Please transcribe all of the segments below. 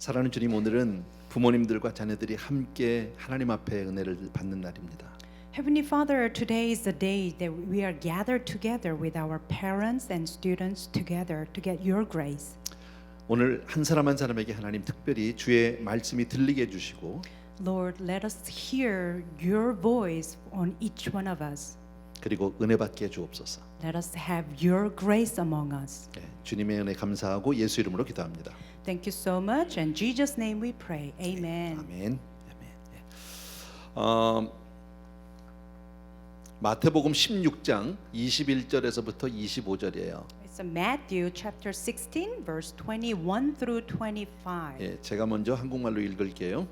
사랑하는 주님, 오늘은 부모님들과 자녀들이 함께 하나님 앞에 은혜를 받는 날입니다. Heavenly Father, today is the day that we are gathered together with our parents and students together to get your grace. 오늘 한 사람 한 사람에게 하나님 특별히 주의 말씀이 들리게 해주시고 Lord, let us hear your voice on each one of us. 그리고 은혜 받게 해주옵소서. Let us have your grace among us. 주님의 은혜 감사하고 예수 이름으로 기도합니다. Thank you so much. In Jesus' name we pray. Amen. 아멘. 마태복음 16장 21절에서부터 25절이에요. It's Matthew chapter 16 verse 21 through 25. 제가 먼저 한국말로 읽을게요.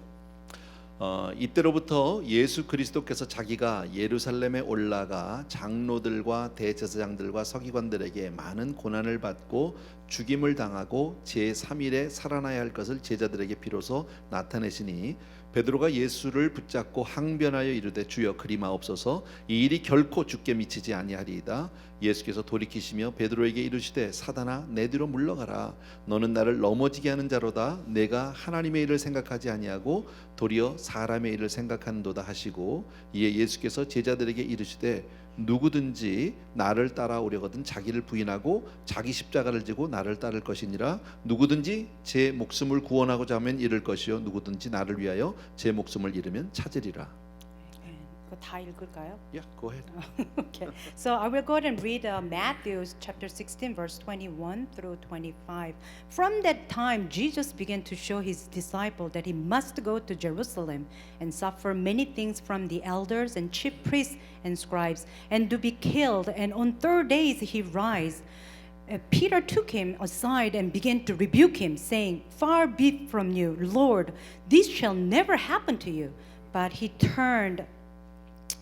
이때로부터 예수 그리스도께서 자기가 예루살렘에 올라가 장로들과 대제사장들과 서기관들에게 많은 고난을 받고 죽임을 당하고 제3일에 살아나야 할 것을 제자들에게 비로소 나타내시니 베드로가 예수를 붙잡고 항변하여 이르되 주여 그리마옵소서 이 일이 결코 주께 미치지 아니하리이다. 예수께서 돌이키시며 베드로에게 이르시되 사단아 내 뒤로 물러가라. 너는 나를 넘어지게 하는 자로다. 내가 하나님의 일을 생각하지 아니하고 도리어 사람의 일을 생각하는도다 하시고 이에 예수께서 제자들에게 이르시되 누구든지 나를 따라오려거든 자기를 부인하고 자기 십자가를 지고 나를 따를 것이니라. 누구든지 제 목숨을 구원하고자 하면 잃을 것이요 누구든지 나를 위하여 제 목숨을 잃으면 찾으리라. 그거 다 읽을까요? Yeah, go ahead. Okay. So I will go ahead and read Matthew chapter 16 verse 21 through 25. From that time Jesus began to show his disciples that he must go to Jerusalem and suffer many things from the elders and chief priests and scribes and to be killed, and on third days he rise. Peter took him aside and began to rebuke him, saying, "Far be it from you, Lord, this shall never happen to you." But he turned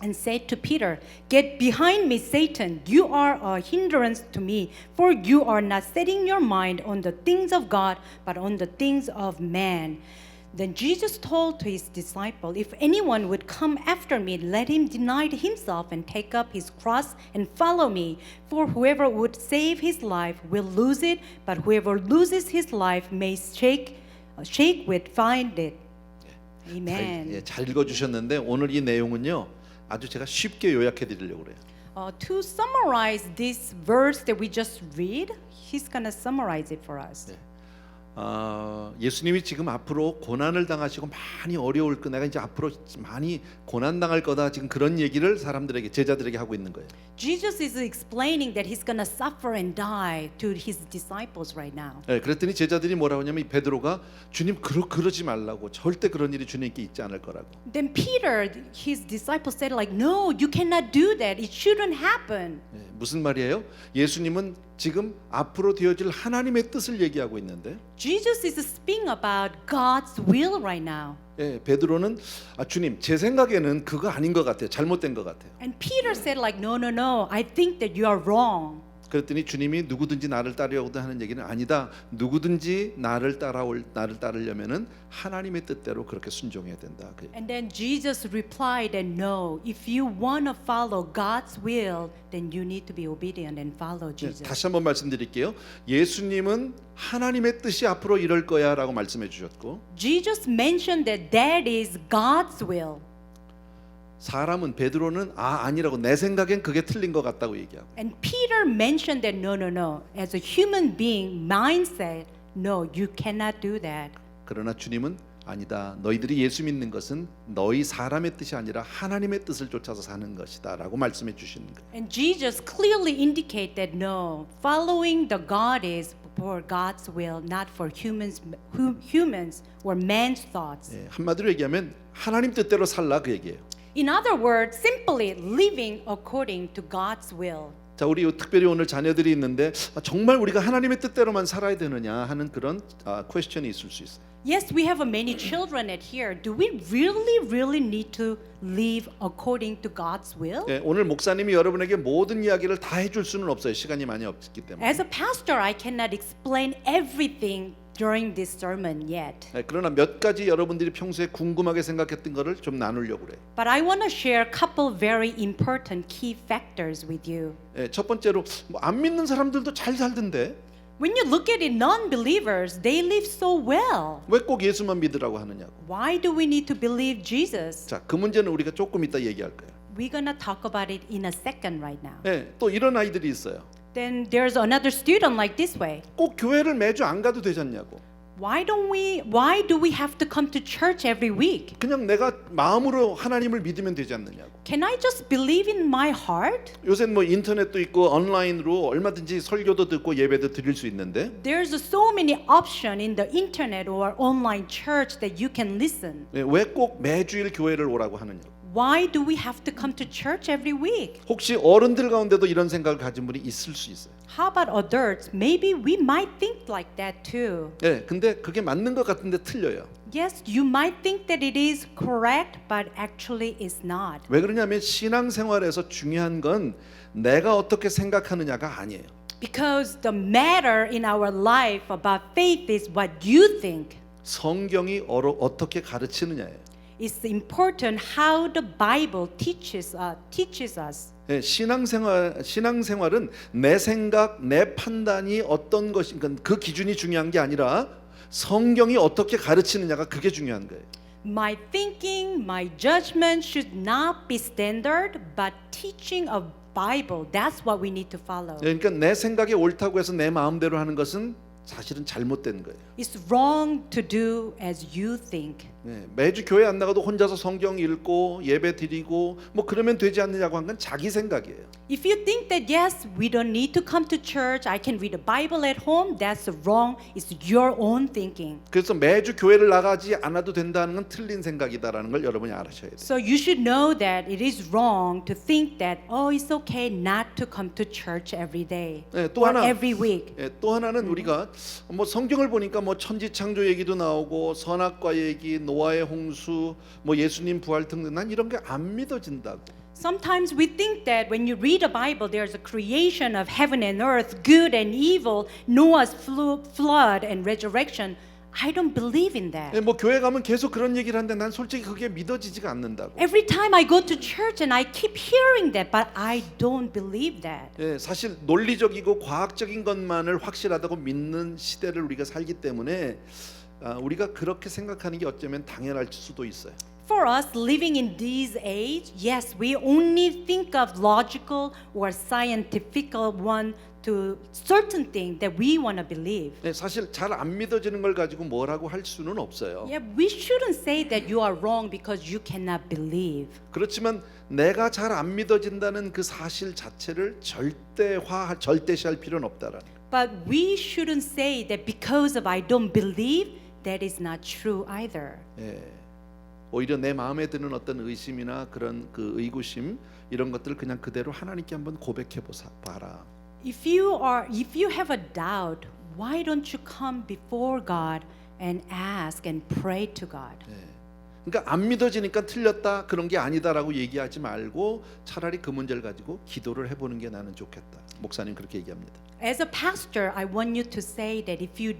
and said to Peter, "Get behind me, Satan. You are a hindrance to me, for you are not setting your mind on the things of God, but on the things of man." Then Jesus told to his disciple, "If anyone would come after me, let him deny himself and take up his cross and follow me. For whoever would save his life will lose it, but whoever loses his life may shake with find it." Amen. 잘 읽어주셨는데 오늘 이 내용은요 아주 제가 쉽게 요약해 드리려고 그래요. To summarize this verse that we just read, he's gonna summarize it for us. 예수님이 지금 앞으로 고난을 당하시고 많이 어려울 거 내가 이제 앞으로 많이 고난 당할 거다 지금 그런 얘기를 사람들에게 제자들에게 하고 있는 거예요. Jesus is explaining that he's gonna suffer and die to his disciples right now. 그랬더니 제자들이 뭐라고 하냐면 이 베드로가 주님 그러지 말라고 절대 그런 일이 주님께 있지 않을 거라고. Then Peter, his disciples said like, "No, you cannot do that. It shouldn't happen." 무슨 말이에요? 예수님은 지금 앞으로 되어질 하나님의 뜻을 얘기하고 있는데 Jesus is speaking about God's will right now. 베드로는 주님 제 생각에는 그거 아닌 것 같아요. 잘못된 것 같아요. And Peter said like, "No, no, no. I think that you are wrong." 그랬더니 주님이 누구든지 나를 따르려고 하는 얘기는 아니다. 누구든지 나를 따르려면은 하나님의 뜻대로 그렇게 순종해야 된다. And then Jesus replied that no, if you want to follow God's will, then you need to be obedient and follow Jesus. 다시 한번 말씀드릴게요. 예수님은 하나님의 뜻이 앞으로 이럴 거야라고 말씀해 주셨고 Jesus mentioned that that is God's will. 사람은 베드로는 아니라고 내 생각엔 그게 틀린 것 같다고 얘기하고 And Peter mentioned that no, no, no. As a human being, mindset, no, you cannot do that. 그러나 주님은 아니다. 너희들이 예수 믿는 것은 너희 사람의 뜻이 아니라 하나님의 뜻을 쫓아서 사는 것이다라고 말씀해 주시는 거예요. And Jesus clearly indicated that no, following the God is for God's will, not for humans or man's thoughts. 한마디로 얘기하면 하나님 뜻대로 살라 그 얘기예요. In other words, simply living according to God's will. 자, 우리 특별히 오늘 자녀들이 있는데 정말 우리가 하나님의 뜻대로만 살아야 되느냐 하는 그런 퀘스천이 있을 수 있어요. Yes, we have many children at here. Do we really need to live according to God's will? 오늘 목사님이 여러분에게 모든 이야기를 다 해줄 수는 없어요. 시간이 많이 없기 때문에. As a pastor, I cannot explain everything during this sermon yet. 그러나 몇 가지 여러분들이 평소에 궁금하게 생각했던 거를 좀 나누려고 그래요. But I want to share a couple very important key factors with you. 첫 번째로 안 믿는 사람들도 잘 살던데 When you look at it, non-believers, they live so well. 왜 꼭 예수만 믿으라고 하느냐고. Why do we need to believe Jesus? 자, 그 문제는 우리가 조금 이따 얘기할 거예요. We're gonna talk about it in a second right now. 예, 또 이런 아이들이 있어요. Then there's another student like this way. 꼭 교회를 매주 안 가도 되잖냐고. Why do we have to come to church every week? 그냥 내가 마음으로 하나님을 믿으면 되지 않느냐고. Can I just believe in my heart? 요새 뭐 인터넷도 있고 온라인으로 얼마든지 설교도 듣고 예배도 드릴 수 있는데 There's so many options in the internet or online church that you can listen. 왜 꼭 매주일 교회를 오라고 하느냐고. Why do we have to come to church every week? 혹시 어른들 가운데도 이런 생각을 가진 분이 있을 수 있어요. How about adults?Maybe we might think like that too. 예, 근데 그게 맞는 것 같은데 틀려요. Yes, you might think that it is correct, but actually it's not. 왜 그러냐면 신앙생활에서 중요한 건 내가 어떻게 생각하느냐가 아니에요. Because the matter in our life about faith is what you think. 성경이 어떻게 가르치느냐예요. It's important how the Bible teaches us. 예, 신앙생활은 내 생각, 내 판단이 어떤 것인가 그 기준이 중요한 게 아니라 성경이 어떻게 가르치느냐가 그게 중요한 거예요. My thinking, my judgment should not be standard, but teaching of Bible. That's what we need to follow. 예, 그러니까 내 생각이 옳다고 해서 내 마음대로 하는 것은 사실은 잘못된 거예요. It's wrong to do as you think. 네, 매주 교회 안 나가도 혼자서 성경 읽고 예배 드리고 뭐 그러면 되지 않느냐고 한 건 자기 생각이에요. If you think that yes, we don't need to come to church, I can read the Bible at home, that's wrong. It's your own thinking. 그래서 매주 교회를 나가지 않아도 된다는 건 틀린 생각이다라는 걸 여러분이 알아셔야 돼요. So you should know that it is wrong to think that oh, it's okay not to come to church every day 네, 또 or 하나 every week. 또 하나는 우리가 뭐 성경을 보니까 뭐 천지창조 얘기도 나오고 선악과 얘기, 노아의 홍수, 뭐 예수님 부활 등등 난 이런 게 안 믿어진다고. Sometimes we think that when you read the Bible, there's a creation of heaven and earth, good and evil, Noah's flood and resurrection. I don't believe in that. 뭐 교회 가면 계속 그런 얘기를 하는데 난 솔직히 그게 믿어지지가 않는다고. Every time I go to church and I keep hearing that, but I don't believe that. 예, 사실 논리적이고 과학적인 것만을 확실하다고 믿는 시대를 우리가 살기 때문에 우리가 그렇게 생각하는 게 어쩌면 당연할 수도 있어요. For us living in this age, yes, we only think of logical or scientific one to certain thing that we want to believe. 예, 사실 잘 안 믿어지는 걸 가지고 뭐라고 할 수는 없어요. Yeah, we shouldn't say that you are wrong because you cannot believe. 그렇지만 내가 잘 안 믿어진다는 그 사실 자체를 절대시할 필요는 없다라는. But we shouldn't say that because of I don't believe, that is not true either. 예. 오히려 내 마음에 드는 어떤 의심이나 그런 그 의구심 이런 것들을 그냥 그대로 하나님께 한번 고백해 봐라. If you have a doubt, why don't you come before God and ask and pray to God? 예. 그러니까 안 믿어지니까 틀렸다 그런 게 아니다라고 얘기하지 말고 차라리 그 문제를 가지고 기도를 해보는 게 나는 좋겠다. 목사님 그렇게 얘기합니다. As a pastor, I want you to say that if you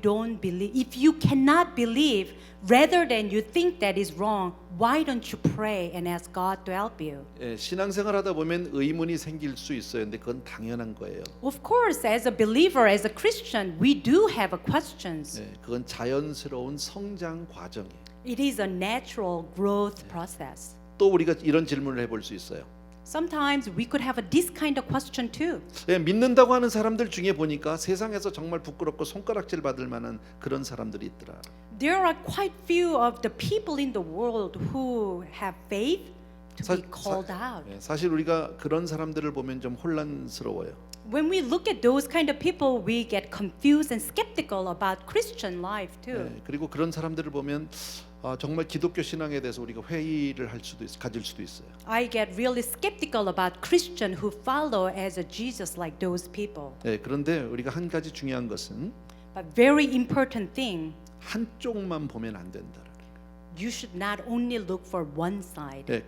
cannot believe, rather than you think that is wrong, why don't you pray and ask God to help you? 예, 신앙생활하다 보면 의문이 생길 수 있어요. 근데 그건 당연한 거예요. Of course, as a believer, as a Christian, we do have questions. 예, 그건 자연스러운 성장 과정이에요. It is a natural growth process. 또 우리가 이런 질문을 해볼 수 있어요. Sometimes we could have this kind of question too. 예, 믿는다고 하는 사람들 중에 보니까 세상에서 정말 부끄럽고 손가락질 받을 만한 그런 사람들이 있더라. There are quite few of the people in the world who have faith to be called out. 예, 사실 우리가 그런 사람들을 보면 좀 혼란스러워요. When we look at those kind of people, we get confused and skeptical about Christian life too. 예, 그리고 그런 사람들을 보면 정말 기독교 신앙에 대해서 우리가 회의를 가질 수도 있어요. I get really skeptical about Christian who follow as a Jesus like those people. 예, 그런데 우리가 한 가지 중요한 것은 But very important thing, 한쪽만 보면 안 된다. you should not only look for one side. 예,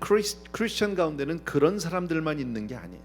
크리스천 가운데는 그런 사람들만 있는 게 아니에요.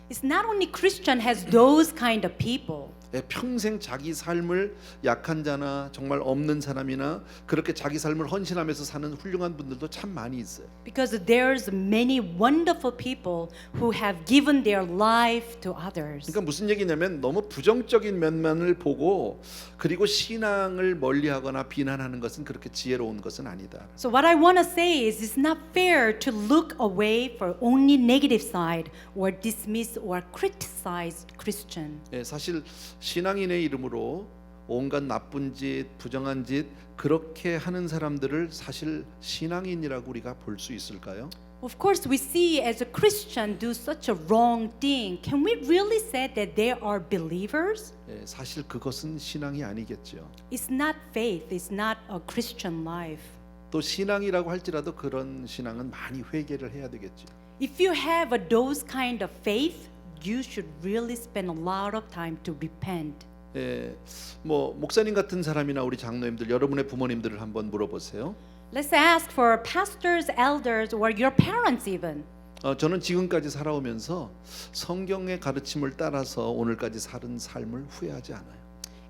It's not only Christian has those kind of people. 평생 자기 삶을 약한 자나 정말 없는 사람이나 그렇게 자기 삶을 헌신하면서 사는 훌륭한 분들도 참 많이 있어요. Because there's many wonderful people who have given their life to others. 그러니까 무슨 얘기냐면 너무 부정적인 면만을 보고 그리고 신앙을 멀리하거나 비난하는 것은 그렇게 지혜로운 것은 아니다. So what I want to say is it's not fair to look away for only negative side or dismiss or criticize Christian. 사실 신앙인의 이름으로 온갖 나쁜 짓, 부정한 짓 그렇게 하는 사람들을 사실 신앙인이라고 우리가 볼 수 있을까요? Of course, we see as a Christian do such a wrong thing. Can we really say that they are believers? 사실 그것은 신앙이 아니겠죠. It's not faith. It's not a Christian life. 또 신앙이라고 할지라도 그런 신앙은 많이 회개를 해야 되겠죠. If you have those kind of faith, you should really spend a lot of time to repent. 뭐 목사님 같은 사람이나 우리 장로님들, 여러분의 부모님들을 한번 물어보세요. Let's ask for pastors, elders, or your parents even. 저는 지금까지 살아오면서 성경의 가르침을 따라서 오늘까지 살은 삶을 후회하지 않아요.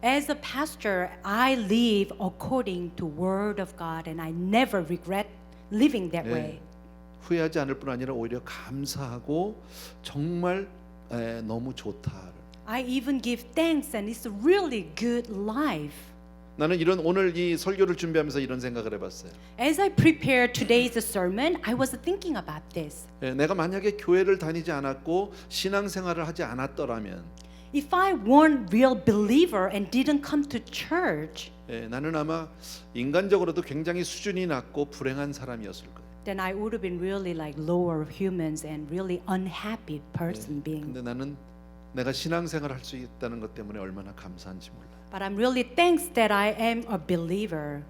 As a pastor, I live according to Word of God, and I never regret living that way. 후회하지 않을 뿐 아니라 오히려 감사하고 정말 너무 좋다. I even give thanks, and it's a really good life. 나는 오늘 이 설교를 준비하면서 이런 생각을 해봤어요. As I prepared today's sermon, I was thinking about this. 내가 만약에 교회를 다니지 않았고 신앙생활을 하지 않았더라면 If I weren't real believer and didn't come to church, 나는 아마 인간적으로도 굉장히 수준이 낮고 불행한 사람이었을 거예요. then I would have been really like lower humans and really unhappy person being. 근데 나는 내가 신앙생활을 할 수 있다는 것 때문에 얼마나 감사한지 몰라요. But I'm really thanks that I am a believer.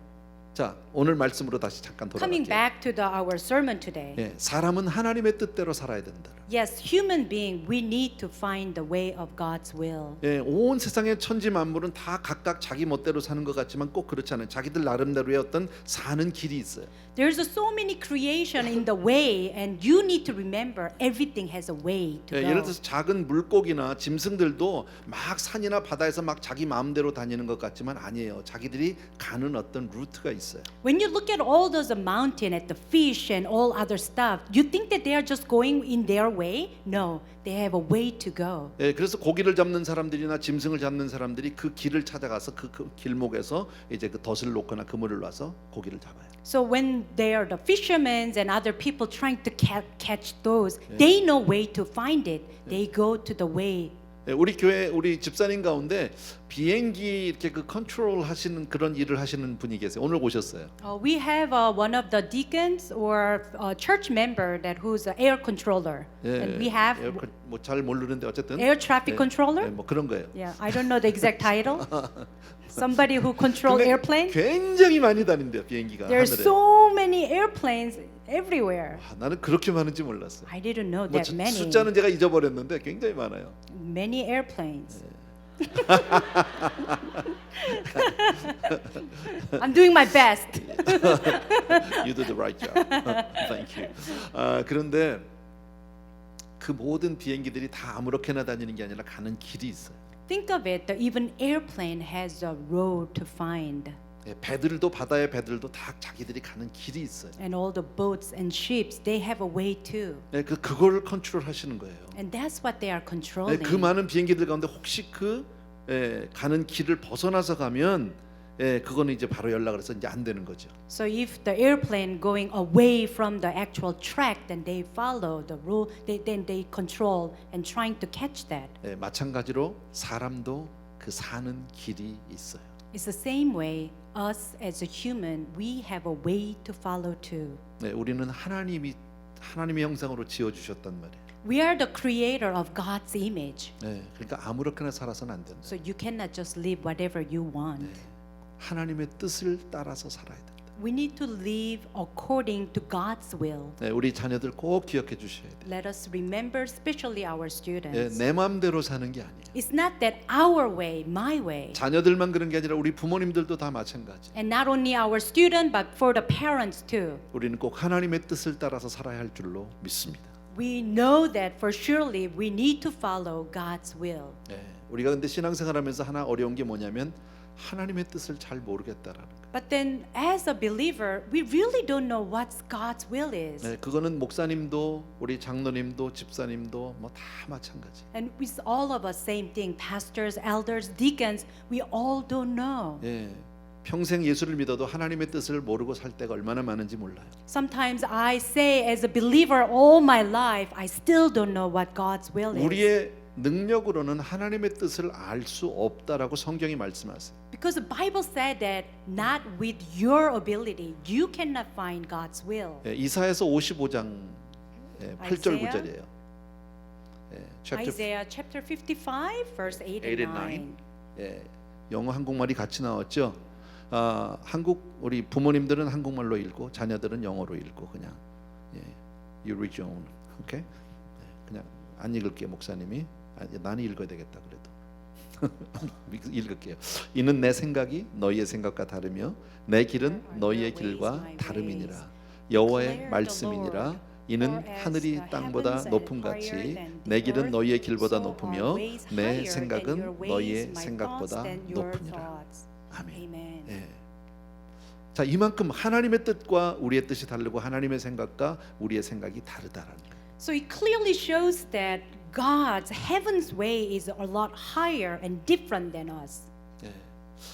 자, 오늘 말씀으로 다시 잠깐 Coming 돌아갈게요. back to our sermon today. 사람은 하나님의 뜻대로 살아야 된다. Yes, human being, we need to find the way of God's will. 온 세상의 천지 만물은 다 각각 자기 멋대로 사는 것 같지만 꼭 그렇지 않아요. 자기들 나름대로의 어떤 사는 길이 있어요. There's so many creation in the way, and you need to remember everything has a way to 예를 go. 들어서 작은 물고기나 짐승들도 막 산이나 바다에서 막 자기 마음대로 다니는 것 같지만 아니에요. 자기들이 가는 어떤 루트가 있어요. When you look at all those mountain, at the fish and all other stuff, you think that they are just going in their way? No, they have a way to go. 그래서 고기를 잡는 사람들이나 짐승을 잡는 사람들이 그 길을 찾아가서 그 길목에서 이제 그 덫을 놓거나 그물을 놔서 고기를 잡아요. So when they are the fishermen and other people trying to catch those, they know way to find it. They go to the way. 우리 교회 우리 집사님 가운데 비행기 이렇게 그 컨트롤 하시는 그런 일을 하시는 분이 계세요. 오늘 오셨어요. We have one of the deacons or a church member that who's an air controller, and we have 뭐잘 모르는데 어쨌든 air traffic controller. 뭐 그런 거예요. Yeah, I don't know the exact title. Somebody who control 근데 airplane. 굉장히 많이 다닌대요 비행기가 There's 하늘에. so many airplanes everywhere. 나는 그렇게 많은지 몰랐어요. I didn't know 뭐 that many. 숫자는 제가 잊어버렸는데 굉장히 많아요. Many airplanes. I'm doing my best. You do the right job. Thank you. 그런데 그 모든 비행기들이 다 아무렇게나 다니는 게 아니라 가는 길이 있어요. Think of it. Even airplane has a road to find. 배들도 바다의 배들도 다 자기들이 가는 길이 있어요. And all the boats and ships, they have a way too. 그거를 컨트롤하시는 거예요. And that's what they are controlling. 그 많은 비행기들 가운데 혹시 그 가는 길을 벗어나서 가면 그거는 이제 바로 연락을 해서 이제 안 되는 거죠. So if the airplane going away from the actual track, then they follow the rule. Then they control and trying to catch that. 마찬가지로 사람도 그 사는 길이 있어요. It's the same way. Us as a human, we have a way to follow too. 우리는 하나님의 형상으로 지어 주셨단 말이에요. We are the creator of God's image. 그러니까 아무렇게나 살아서는 안 된다. So you cannot just live whatever you want. 하나님의 뜻을 따라서 살아야 된다. We need to live according to God's will. 우리 자녀들 꼭 기억해 주셔야 돼요. Let us remember, especially our students. 내 마음대로 사는 게 아니에요. It's not that our way, my way. 자녀들만 그런 게 아니라 우리 부모님들도 다 마찬가지. And not only our student, but for the parents too. 우리는 꼭 하나님의 뜻을 따라서 살아야 할 줄로 믿습니다. We know that for surely we need to follow God's will. 우리가 근데 신앙생활하면서 하나 어려운 게 뭐냐면 하나님의 뜻을 잘 모르겠다라는 거예요. But then, as a believer, we really don't know what God's will is. 네, 그거는 목사님도 우리 장로님도 집사님도 뭐 다 마찬가지. And with all of us, same thing. Pastors, elders, deacons, we all don't know. 예, 평생 예수를 믿어도 하나님의 뜻을 모르고 살 때가 얼마나 많은지 몰라요. Sometimes I say, as a believer, all my life, I still don't know what God's will is. 우리의 능력으로는 하나님의 뜻을 알 수 없다라고 성경이 말씀하세요. Because the Bible said that not with your ability, you cannot find God's will. 예, 이사야서 55장 8절 Isaiah? 9절이에요. 예, chapter Isaiah chapter 55, verse 8 and 9. 예, 영어 한국말이 같이 나왔죠. 한국 우리 부모님들은 한국말로 읽고 자녀들은 영어로 읽고 그냥 you read your own. 오케이? 그냥 안 읽을게요 목사님이. 나는 읽어야 되겠다 그래도. 읽을게요. 이는 내 생각이 너희의 생각과 다르며 내 길은 너희의 길과 다름이니라. 여호와의 말씀이니라. 이는 하늘이 땅보다 높음 같이 내 길은 너희의 길보다 높으며 내 생각은 너희의 생각보다 높으니라. 아멘. 예. 자, 이만큼 하나님의 뜻과 우리의 뜻이 다르고 하나님의 생각과 우리의 생각이 다르다라는 거예요. So it clearly shows that God's heaven's way is a lot higher and different than us. 예.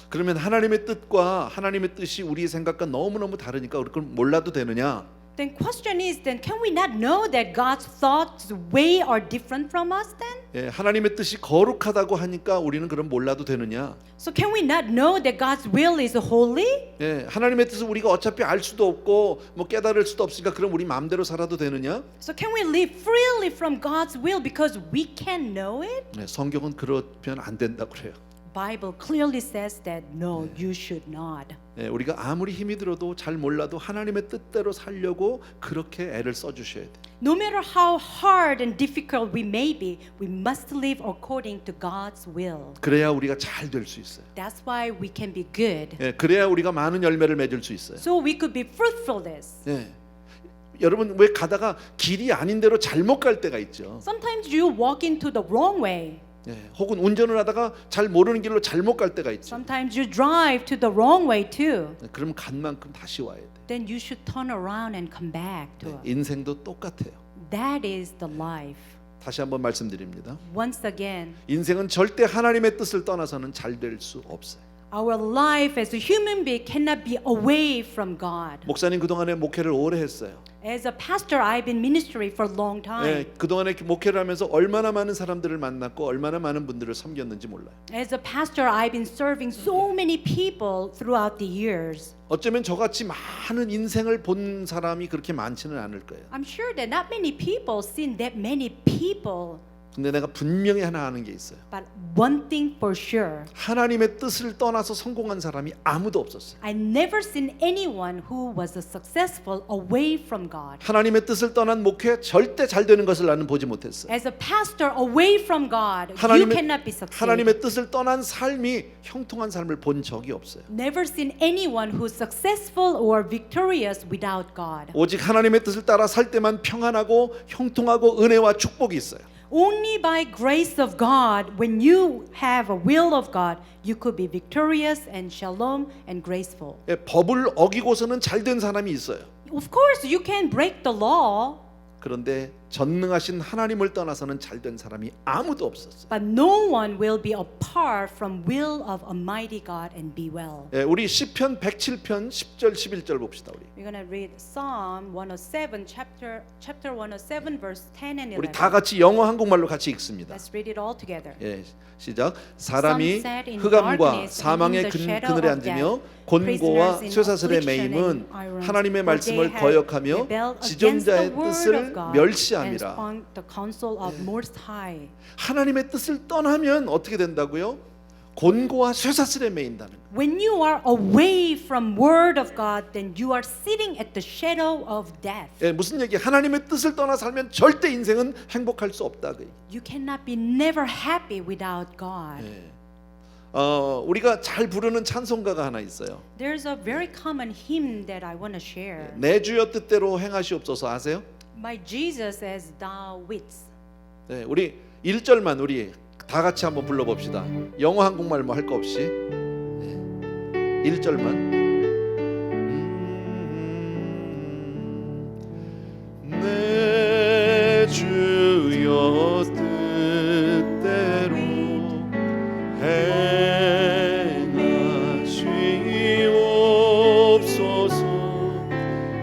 그러면 하나님의 뜻과 하나님의 뜻이 우리의 생각과 너무너무 다르니까 그걸 몰라도 되느냐? Then question is, then can we not know that God's thoughts way are different from us then? 예, 하나님의 뜻이 거룩하다고 하니까 우리는 그럼 몰라도 되느냐? So can we not know that God's will is holy? 예, 하나님의 뜻을 우리가 어차피 알 수도 없고 뭐 깨달을 수도 없으니까 그럼 우리 마음대로 살아도 되느냐? So can we live freely from God's will because we can't know it? 네, 성경은 그러면 안 된다고 그래요. Bible clearly says that no, you should not. 예, 우리가 아무리 힘이 들어도 잘 몰라도 하나님의 뜻대로 살려고 그렇게 애를 써주셔야 돼. No matter how hard and difficult we may be, we must live according to God's will. 그래야 우리가 잘 될 수 있어요. That's why we can be good. 예, 그래야 우리가 많은 열매를 맺을 수 있어요. So we could be fruitfulness. 예. 여러분 왜 가다가 길이 아닌 대로 잘못 갈 때가 있죠. Sometimes you walk into the wrong way. 예, 혹은 운전을 하다가 잘 모르는 길로 잘못 갈 때가 있죠. Sometimes you drive to the wrong way too. 예, 그럼 간 만큼 다시 와야 돼. Then you should turn around and come back to 예, it. 인생도 똑같아요. That is the life. 다시 한번 말씀드립니다. Once again, 인생은 절대 하나님의 뜻을 떠나서는 잘 될 수 없어요. our life as a human being cannot be away from God. 목사님 그동안에 목회를 오래 했어요. As a pastor, I've been ministry for a long time. 예, 그동안에 목회를 하면서 얼마나 많은 사람들을 만났고 얼마나 많은 분들을 섬겼는지 몰라요. As a pastor, I've been serving so many people throughout the years. 어쩌면 저같이 많은 인생을 본 사람이 그렇게 많지는 않을 거예요. I'm sure that not many people seen that many people. 근데 내가 분명히 하나 아는 게 있어요. But one thing for sure, 하나님의 뜻을 떠나서 성공한 사람이 아무도 없었어요. I never seen anyone who was successful away from God. 하나님의 뜻을 떠난 목회 절대 잘 되는 것을 나는 보지 못했어요. As a pastor away from God, you cannot be successful. 하나님의 뜻을 떠난 삶이 형통한 삶을 본 적이 없어요. Never seen anyone who's successful or victorious without God. 오직 하나님의 뜻을 따라 살 때만 평안하고 형통하고 은혜와 축복이 있어요. Only by grace of God, when you have a will of God, you could be victorious and shalom and graceful. 예, 법을 어기고서는 잘 된 사람이 있어요. Of course, you can break the law, 그런데 전능하신 하나님을 떠나서는 잘 된 사람이 아무도 없었어요. but no one will be apart from will of Almighty God and be well. 예, 우리 시편 107편 10절 11절 봅시다. 우리. We're gonna read Psalm 107, chapter 107, verse 10 and 11. 우리 다 같이 영어 한국말로 같이 읽습니다. Let's read it all together. 예, 시작. 사람이 Sunset in 흑암과 darkness 사망의 and in the shadow 그늘에 of 앉으며 death, 곤고와 prisoners in 쇠사슬의 affliction 매임은 and irons, 하나님의 for 말씀을 they have 거역하며 rebelled against 지존자의 the word 뜻을 of God and 멸시함이라. spurned the counsel of Most High. 하나님의 뜻을 떠나면 어떻게 된다고요? 곤고와 쇠사슬에 매인다는 거예요. When you are away from word of God, then you are sitting at the shadow of death. 예, 무슨 얘기? 하나님의 뜻을 떠나 살면 절대 인생은 행복할 수 없다 그 얘기. You cannot be never happy without God. 예. 우리가 잘 부르는 찬송가가 하나 있어요. There's a very common hymn that I want to share. 내 주여 뜻대로 행하시옵소서 아세요? My Jesus as thou wouldst. 네, 우리 1절만 우리 다 같이 한번 불러봅시다. 영어 한국말 뭐 할 거 없이 1절만. 내 주여 뜻대로 행하시옵소서.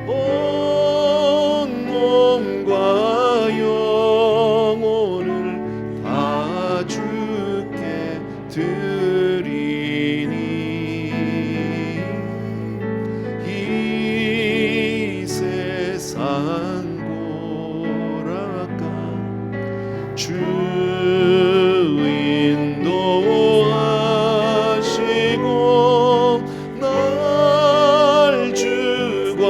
온 몸과 영혼을 다 주께 드리니 이 세상 주 인도하시고 날 주관하셔서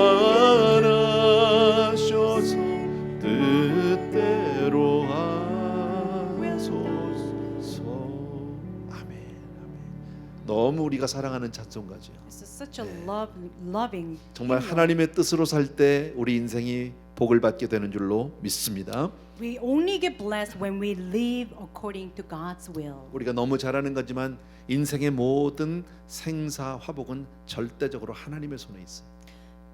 뜻대로 하소서. 아멘. 너무 우리가 사랑하는 찬송가죠. It's such a loving. 정말 hymn. 하나님의 뜻으로 살 때 우리 인생이 복을 받게 되는 줄로 믿습니다. We only get blessed when we live according to God's will. 우리가 너무 잘하는 거지만 인생의 모든 생사 화복은 절대적으로 하나님의 손에 있어요.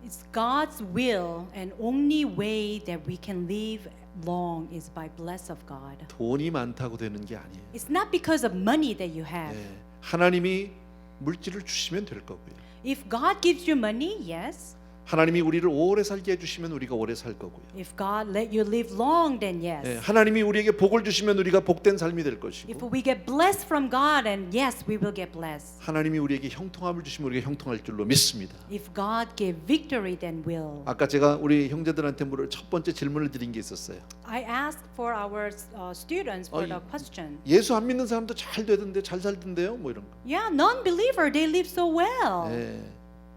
It's God's will, and only way that we can live long is by bless of God. 돈이 많다고 되는 게 아니에요. It's not because of money that you have. 하나님이 물질을 주시면 될 거고요. If God gives you money, yes. 하나님이 우리를 오래 살게 해주시면 우리가 오래 살 거고요. If God let you live long, then yes. 하나님이 우리에게 복을 주시면 우리가 복된 삶이 될 If 것이고, we get blessed from God, and yes, we will get blessed. 하나님이 우리에게 형통함을 주시면 우리가 형통할 줄로 믿습니다. If God gave victory, then will. 아까 제가 우리 형제들한테 물을 첫 번째 질문을 드린 게 있었어요. I asked for our students for the question. 예수 안 믿는 사람도 잘 되던데, 잘 살던데요? 뭐 이런 거. Yeah, non-believer, they live so well.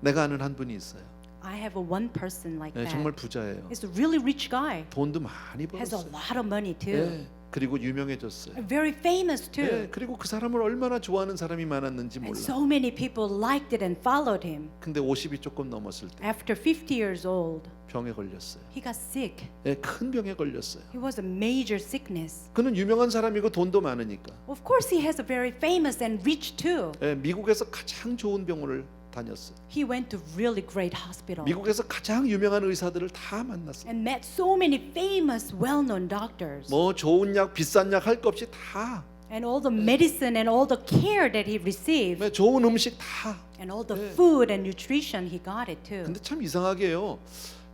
내가 아는 한 분이 있어요. I have one person like that. 정말 부자예요. He's a really rich guy. 돈도 많이 Has a 벌었어요. lot of money too. 그리고 유명해졌어요. Very famous too. 그리고 그 사람을 얼마나 좋아하는 사람이 많았는지 And 몰라. so many people liked it and followed him. 근데 50이 조금 넘었을 때 After 50 years old, 병에 걸렸어요. he got sick. 큰 병에 걸렸어요. He was a major sickness. 그는 유명한 사람이고 돈도 많으니까. Of course, he has a very famous and rich too. 미국에서 가장 좋은 병원을 다녔어요. He went to really great hospital 미국에서 가장 유명한 의사들을 다 만났어요. and met so many famous, well-known doctors. 뭐 좋은 약, 비싼 약 할 것 없이 다. And all the medicine and all the care that he received, 좋은 음식 다. and all the food and nutrition, he got it too. 근데 참 이상하게요.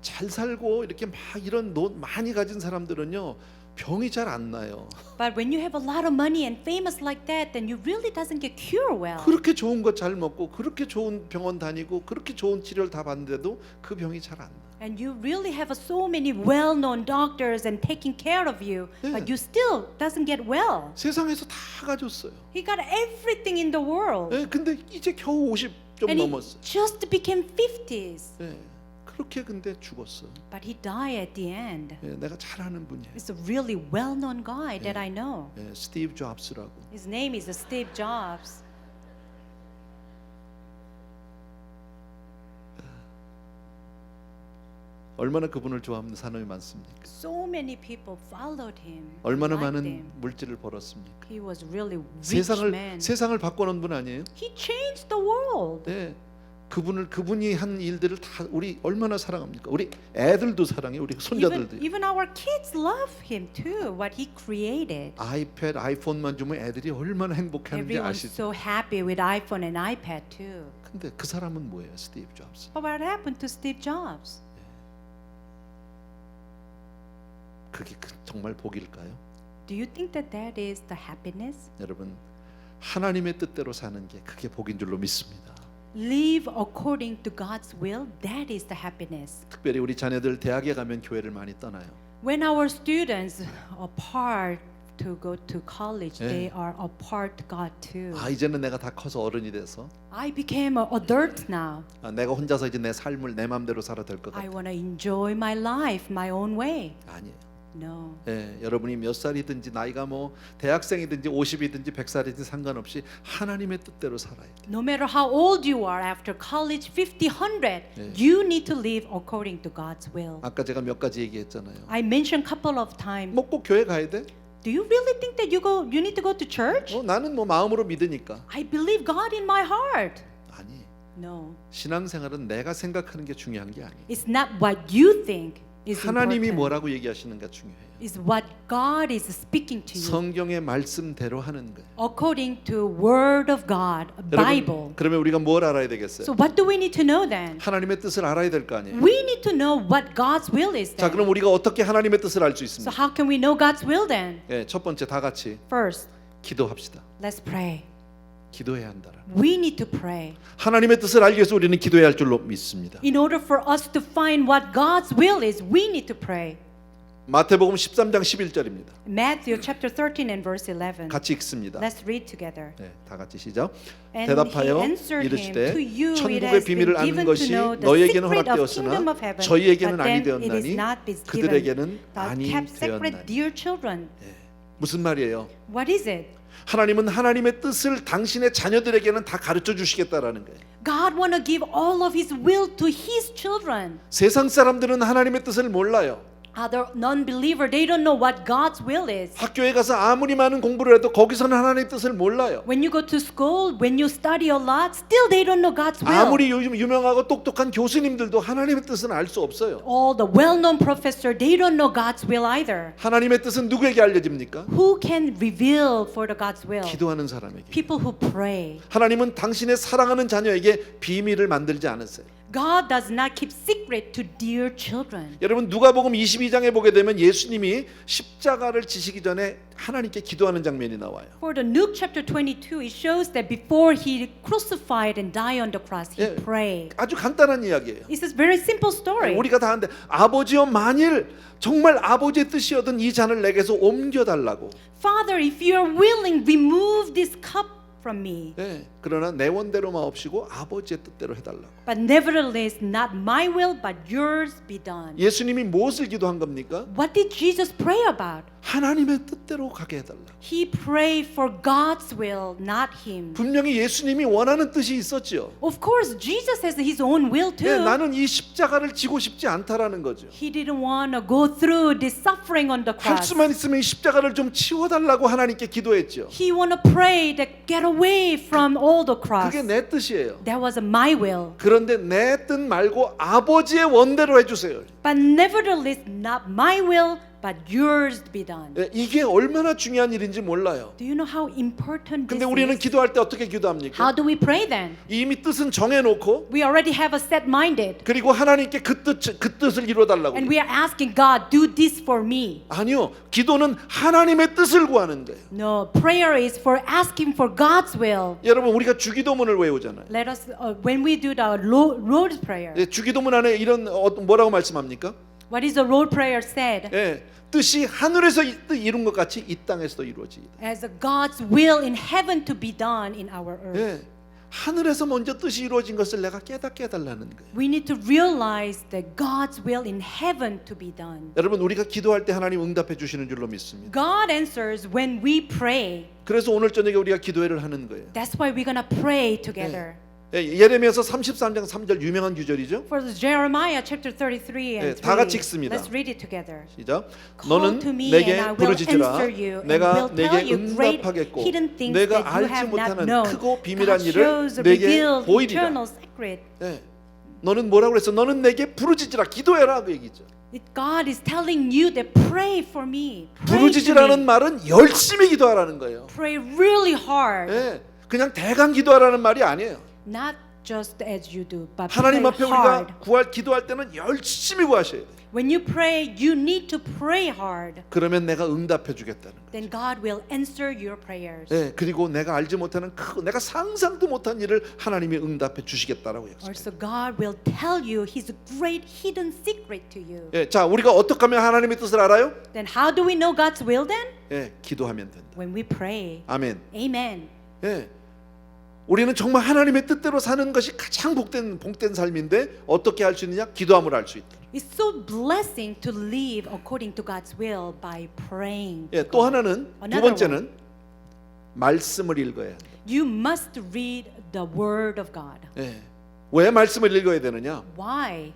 잘 살고 이렇게 막 이런 돈 많이 가진 사람들은요. 병이 잘 안 나요. But when you have a lot of money and famous like that, then you really doesn't get cured well. 그렇게 좋은 거 잘 먹고 그렇게 좋은 병원 다니고 그렇게 좋은 치료를 다 받는데도 그 병이 잘 안 나. And you really have so many well-known doctors and taking care of you, but you still doesn't get well. 세상에서 다 가졌어요. He got everything in the world, 근데 이제 겨우 50 좀 and he 넘었어요. just became 50s. 그렇게 근데 죽었어. But he died at the end. 내가 잘 아는 분이에요. It's a really well-known guy that I know. 스티브 잡스라고. His name is Steve Jobs. 얼마나 그분을 좋아하는 사람이 많습니까? So many people followed him. 얼마나 liked 많은 him. 물질을 벌었습니까? He was really rich man. 세상을 바꿔놓은 분 아니에요? He changed the world. 그분이 한 일들을 다 우리 얼마나 사랑합니까? 우리 애들도 사랑해, 우리 손자들도. Even our kids love him too. What he created. 아이패드, 아이폰만 주면 애들이 얼마나 행복했는지 Everyone's 아시죠? so happy with iPhone and iPad too. 근데 그 사람은 뭐예요? 스티브 잡스. But what happened to Steve Jobs? 그게 정말 복일까요? Do you think that that is the happiness? 여러분, 하나님의 뜻대로 사는 게 그게 복인 줄로 믿습니다. Live according to God's will. That is the happiness. 특별히 우리 자녀들 대학에 가면 교회를 많이 떠나요. When our students apart to go to college, they are apart God too. 이제는 내가 다 커서 어른이 돼서 I became an adult now. 내가 혼자서 이제 내 삶을 내 마음대로 살아도 될 것 I 같아요. want to enjoy my life my own way. 아니에요. No. 여러분이 몇 살이든지 나이가 뭐 대학생이든지 50이든지 100살이든지 상관없이 하나님의 뜻대로 살아야 돼. No matter how old you are after college, 50, 100, you need to live according to God's will. 아까 제가 몇 가지 얘기했잖아요. I mentioned a couple of times. 뭐 꼭 교회 가야 돼? Do you really think that you need to go to church? 나는 뭐 마음으로 믿으니까. I believe God in my heart. 아니, No. 신앙생활은 내가 생각하는 게 중요한 게 아니에요. It's not what you think is 하나님이 important. 뭐라고 얘기하시는가 중요해요. It's what God is speaking to you 성경의 말씀대로 하는 거예요. according to Word of God, a Bible. 그러면 우리가 뭘 알아야 되겠어요? So what do we need to know then? 하나님의 뜻을 알아야 될 거 아니에요. We need to know what God's will is 자, then. 그럼 우리가 어떻게 하나님의 뜻을 알 수 So 있습니까? how can we know God's will then? 예, 첫 번째 다 같이 First, 기도합시다. let's pray. 기도해야 한다라. We need to pray. 하나님의 뜻을 알기 위해서 우리는 기도해야 할 줄로 믿습니다. In order for us to find what God's will is, we need to pray. 마태복음 13장 11절입니다. Matthew chapter 13 and verse 11. 같이 읽습니다. Let's read together. 네, 다 같이 시작. And 대답하여 he answered him, 이르시되 To you it 천국의 has 비밀을 been 아는 given 것이 to know the 너에게는 secret of 허락되었으나 kingdom of heaven, 저희에게는 but 아니 then it is 되었나니 not given. 그들에게는 Thou 아니 kept secret, 되었나니. dear children. 무슨 말이에요? What is it? 하나님은 하나님의 뜻을 당신의 자녀들에게는 다 가르쳐 주시겠다라는 거예요. God want to give all of His will to His children. 세상 사람들은 하나님의 뜻을 몰라요. Other non-believer, they don't know what God's will is. 학교에 가서 아무리 많은 공부를 해도 거기서는 하나님의 뜻을 몰라요. When you go to school, when you study a lot, still they don't know God's will. 아무리 요즘 유명하고 똑똑한 교수님들도 하나님의 뜻은 알 수 없어요. All the well-known professor, they don't know God's will either. 하나님의 뜻은 누구에게 알려집니까? Who can reveal for the God's will? 기도하는 사람에게. People who pray. 하나님은 당신의 사랑하는 자녀에게 비밀을 만들지 않았어요. God does not keep secret to dear children. 여러분 누가복음 22장에 보게 되면 예수님이 십자가를 지시기 전에 하나님께 기도하는 장면이 나와요. For the Luke chapter 22, it shows that before he crucified and died on the cross, he 예. prayed. 아주 간단한 이야기예요. It's a very simple story. 우리가 다 하는데 아버지여 만일 정말 아버지의 뜻이거든 이 잔을 내게서 옮겨달라고. Father, if you are willing, remove this cup from me. 예, 그러나 내 원대로 마옵시고 아버지의 뜻대로 해달라고. But nevertheless, not my will, but yours be done. 예수님이 무엇을 기도한 겁니까? What did Jesus pray about? 하나님의 뜻대로 가게 해달라고. He prayed for God's will, not him. 분명히 예수님이 원하는 뜻이 있었지요. Of course, Jesus has his own will 예, too. 나는 이 십자가를 지고 싶지 않다라는 거죠. He didn't want to go through this suffering on the 할 cross. 수만 있으면 이 십자가를 좀 치워달라고 하나님께 기도했죠. He want to pray that get away from all the cross. 그게 내 뜻이에요. That was my will. 그런데 내 뜻 말고 아버지의 원대로 해주세요. But nevertheless, not my will, but yours be done. 예, 이게 얼마나 중요한 일인지 몰라요. Do you know how important this 근데 우리는 is? 기도할 때 어떻게 기도합니까? How do we pray then? 이미 뜻은 정해놓고 We already have a set-minded. 그리고 하나님께 그 뜻을 이루어달라고. And we are asking God, do this for me. 아니요, 기도는 하나님의 뜻을 구하는 거예요. No, prayer is for asking for God's will. 여러분 우리가 주기도문을 외우잖아요. Let us, when we do the Lord's Prayer, 예, 주기도문 안에 이런 뭐라고 말씀합니까? what is the Lord Prayer said? 예, 뜻이 하늘에서 이룬 것 같이 이 땅에서도 이루어지이다. As God's will in heaven to be done in our earth. 예, 하늘에서 먼저 뜻이 이루어진 것을 내가 깨닫게 해달라는 거예요. We need to realize that God's will in heaven to be done. 여러분 우리가 기도할 때 하나님 응답해 주시는 줄로 믿습니다. God answers when we pray. 그래서 오늘 저녁에 우리가 기도회를 하는 거예요. That's why we're gonna pray together. 예, 예레미야서 33장 3절 유명한 구절이죠. For the Jeremiah chapter 33 and 3. 다 같이 읽습니다. Let's read it together. 시작. Call 너는 to me 내게 and I will 부르짖으라. answer you and 내가 will tell 내게 you great 응답하겠고 hidden things 내가 that you 알지 have not 못하는 known. 크고 비밀한 God 일을 shows a 내게 revealed 보이리라. eternal secret. 예. 너는 뭐라고 그랬어? 너는 내게 부르짖으라. 기도해라 그 얘기죠. God is telling you that pray for me. Pray to 부르짖으라는 me. 말은 열심히 기도하라는 거예요. Pray really hard. 예. 그냥 대강 기도하라는 말이 아니에요. Not just as you do, but 하나님 pray 앞에 hard. 우리가 기도할 때는 열심히 구하셔야 돼요. When you pray, you need to pray hard. 그러면 내가 응답해 주겠다는 거예요. Then God will answer your prayers. 예, 그리고 내가 알지 못하는 크고 내가 상상도 못한 일을 하나님이 응답해 주시겠다라고 약속해요. Also, God will tell you His great hidden secret to you. 예, 자, 우리가 어떻게 하면 하나님의 뜻을 알아요? Then how do we know God's will then? 예, 기도하면 된다. When we pray. 아멘. Amen. 예, 우리는 정말 하나님의 뜻대로 사는 것이 가장 복된 삶인데 어떻게 할 수 있느냐? 기도함을 할 수 있다. It's so blessing to live according to God's will by praying. 예, 또 하나는 두 Another 번째는 말씀을 읽어야 한다. You must read the Word of God. 예, 왜 말씀을 읽어야 되느냐? Why?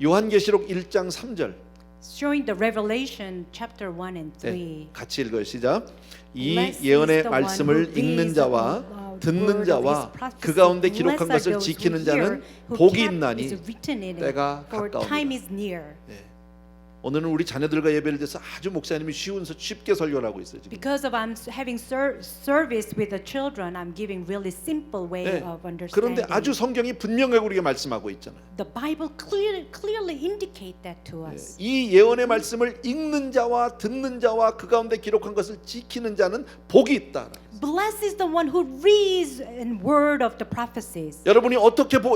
요한계시록 1장 3절 showing the Revelation chapter 1 and 3. 네, 같이 읽어요. 시작. 이 Blessed 예언의 is the one 말씀을 who 읽는 reads 자와 the 듣는 word of 자와 his prophecy. 그 가운데 기록한 Blessed are 것을 those who 지키는 hear, 자는 who 복이 kept 있나니 is written in it, 때가 for 가까우니라. time is near. 네. 오늘은 우리 자녀들과 예배를 드려서 아주 목사님이 쉽게 설교를 하고 있어요. 지금. Because of I'm having service with the children, I'm giving really simple way 네. of understanding. 그런데 아주 성경이 분명하게 우리에게 말씀하고 있잖아요. The Bible clearly indicate that to us. 이 예언의 말씀을 읽는 자와 듣는 자와 그 가운데 기록한 것을 지키는 자는 복이 있다. Blessed is the one who reads in word of the prophecies. 여러분이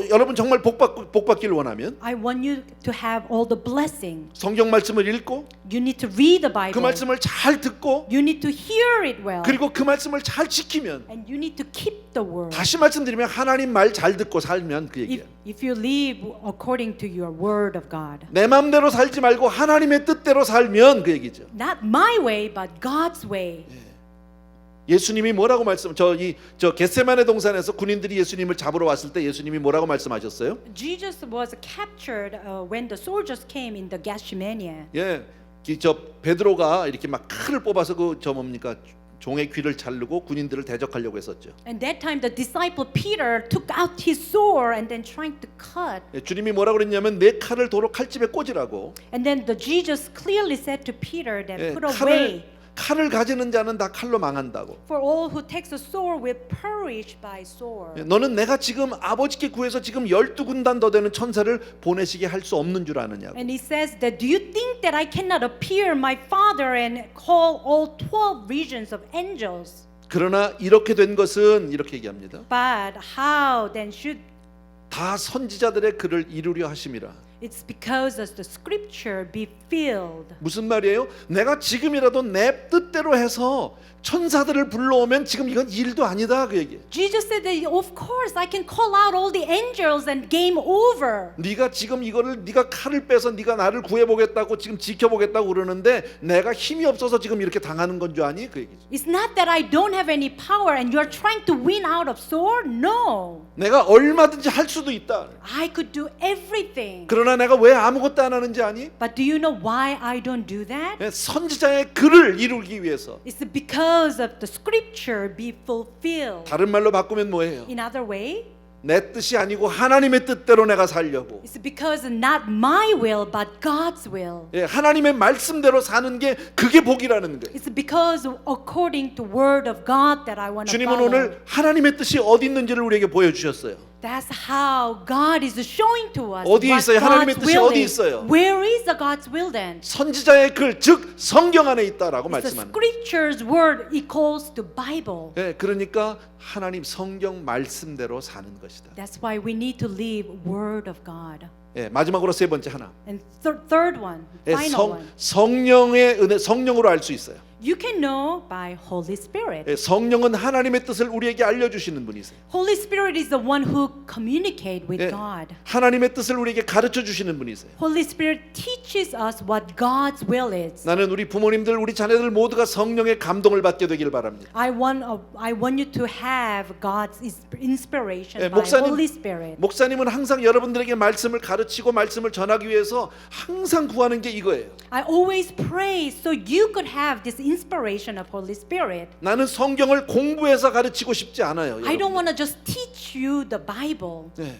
여러분 정말 복받기를 원하면 I want you to have all the blessing. 성경 말씀을 읽고 You need to read the 그 Bible. 말씀을 잘 듣고 You need to hear it well. 그리고 그 말씀을 잘 지키면 And you need to keep the word. 다시 말씀드리면 하나님 말 잘 듣고 살면 그 얘기예요. If you live according to your word of God. 내 마음대로 살지 말고 하나님의 뜻대로 살면 그 얘기죠. Not my way, but God's way. 예수님이 뭐라고 저 겟세마네 동산에서 군인들이 예수님을 잡으러 왔을 때 예수님이 뭐라고 말씀하셨어요? Jesus was captured when the soldiers came in the Gethsemane. 예, 저 베드로가 이렇게 막 칼을 뽑아서 뭡니까? 종의 귀를 자르고 군인들을 대적하려고 했었죠. And that time the disciple Peter took out his sword and then trying to cut. 예, 주님이 뭐라고 그랬냐면 내 칼을 도로 칼집에 꽂으라고. And then the Jesus clearly said to Peter that 예, put away. 칼을 가지는 자는 다 칼로 망한다고. For all who takes a sword will perish by sword. 예, 너는 내가 지금 아버지께 구해서 지금 12군단 더 되는 천사를 보내시게 할 수 없는 줄 아느냐고. And he says that do you think that I cannot appear my Father and call all 12 regions of angels? 그러나 이렇게 된 것은 이렇게 얘기합니다. But how then should 다 선지자들의 글을 이루려 하심이라. It's because of the scripture be filled. 무슨 말이에요? 내가 지금이라도 내 뜻대로 해서 천사들을 불러오면 지금 이건 일도 아니다 그 얘기예요. Jesus said that of course I can call out all the angels and game over. 네가 지금 이거를 네가 칼을 빼서 네가 나를 구해보겠다고 지금 지켜보겠다고 그러는데 내가 힘이 없어서 지금 이렇게 당하는 건 줄 아니 그 얘기죠. It's not that I don't have any power and you're trying to win out of sword. No. 내가 얼마든지 할 수도 있다. I could do everything. 그러나 내가 왜 아무것도 안 하는지 아니? But do you know why I don't do that? 선지자의 글을 이루기 위해서. It's because of the scripture be fulfilled. 다른 말로 바꾸면 뭐예요? In other way, 내 뜻이 아니고 하나님의 뜻대로 내가 살려고. it's because not my will but God's will. 예, 하나님의 말씀대로 사는 게 그게 복이라는 거예요. It's because according to word of God that I want to 주님은 follow. 오늘 하나님의 뜻이 어디 있는지를 우리에게 보여주셨어요. That's how God is showing to us 어디에 what 있어요? 하나님의 God's 뜻이 will 어디 is. 있어요? Where is the God's will then? 선지자의 글, 즉 성경 안에 있다라고 It's the 말씀하는. scripture's word equals to Bible. 예, 그러니까 하나님 성경 말씀대로 사는 것이다. That's why we need to live word of God. 예, 마지막으로 세 번째 하나. And third one, 예, final one. 성령의 은혜, 성령으로 알 수 있어요. You can know by Holy Spirit. 예, 성령은 하나님의 뜻을 우리에게 알려주시는 분이세요. Holy Spirit is the one who communicate with 예, God. 하나님의 뜻을 우리에게 가르쳐 주시는 분이세요. Holy Spirit teaches us what God's will is. 나는 우리 부모님들, 우리 자녀들 모두가 성령의 감동을 받게 되길 바랍니다. I want you to have God's inspiration 예, by Holy Spirit. 목사님은 항상 여러분들에게 말씀을 가르치고 말씀을 전하기 위해서 항상 구하는 게 이거예요. I always pray so you could have this inspiration of Holy Spirit. 나는 성경을 공부해서 가르치고 싶지 않아요. I don't 여러분. want to just teach you the Bible. 네.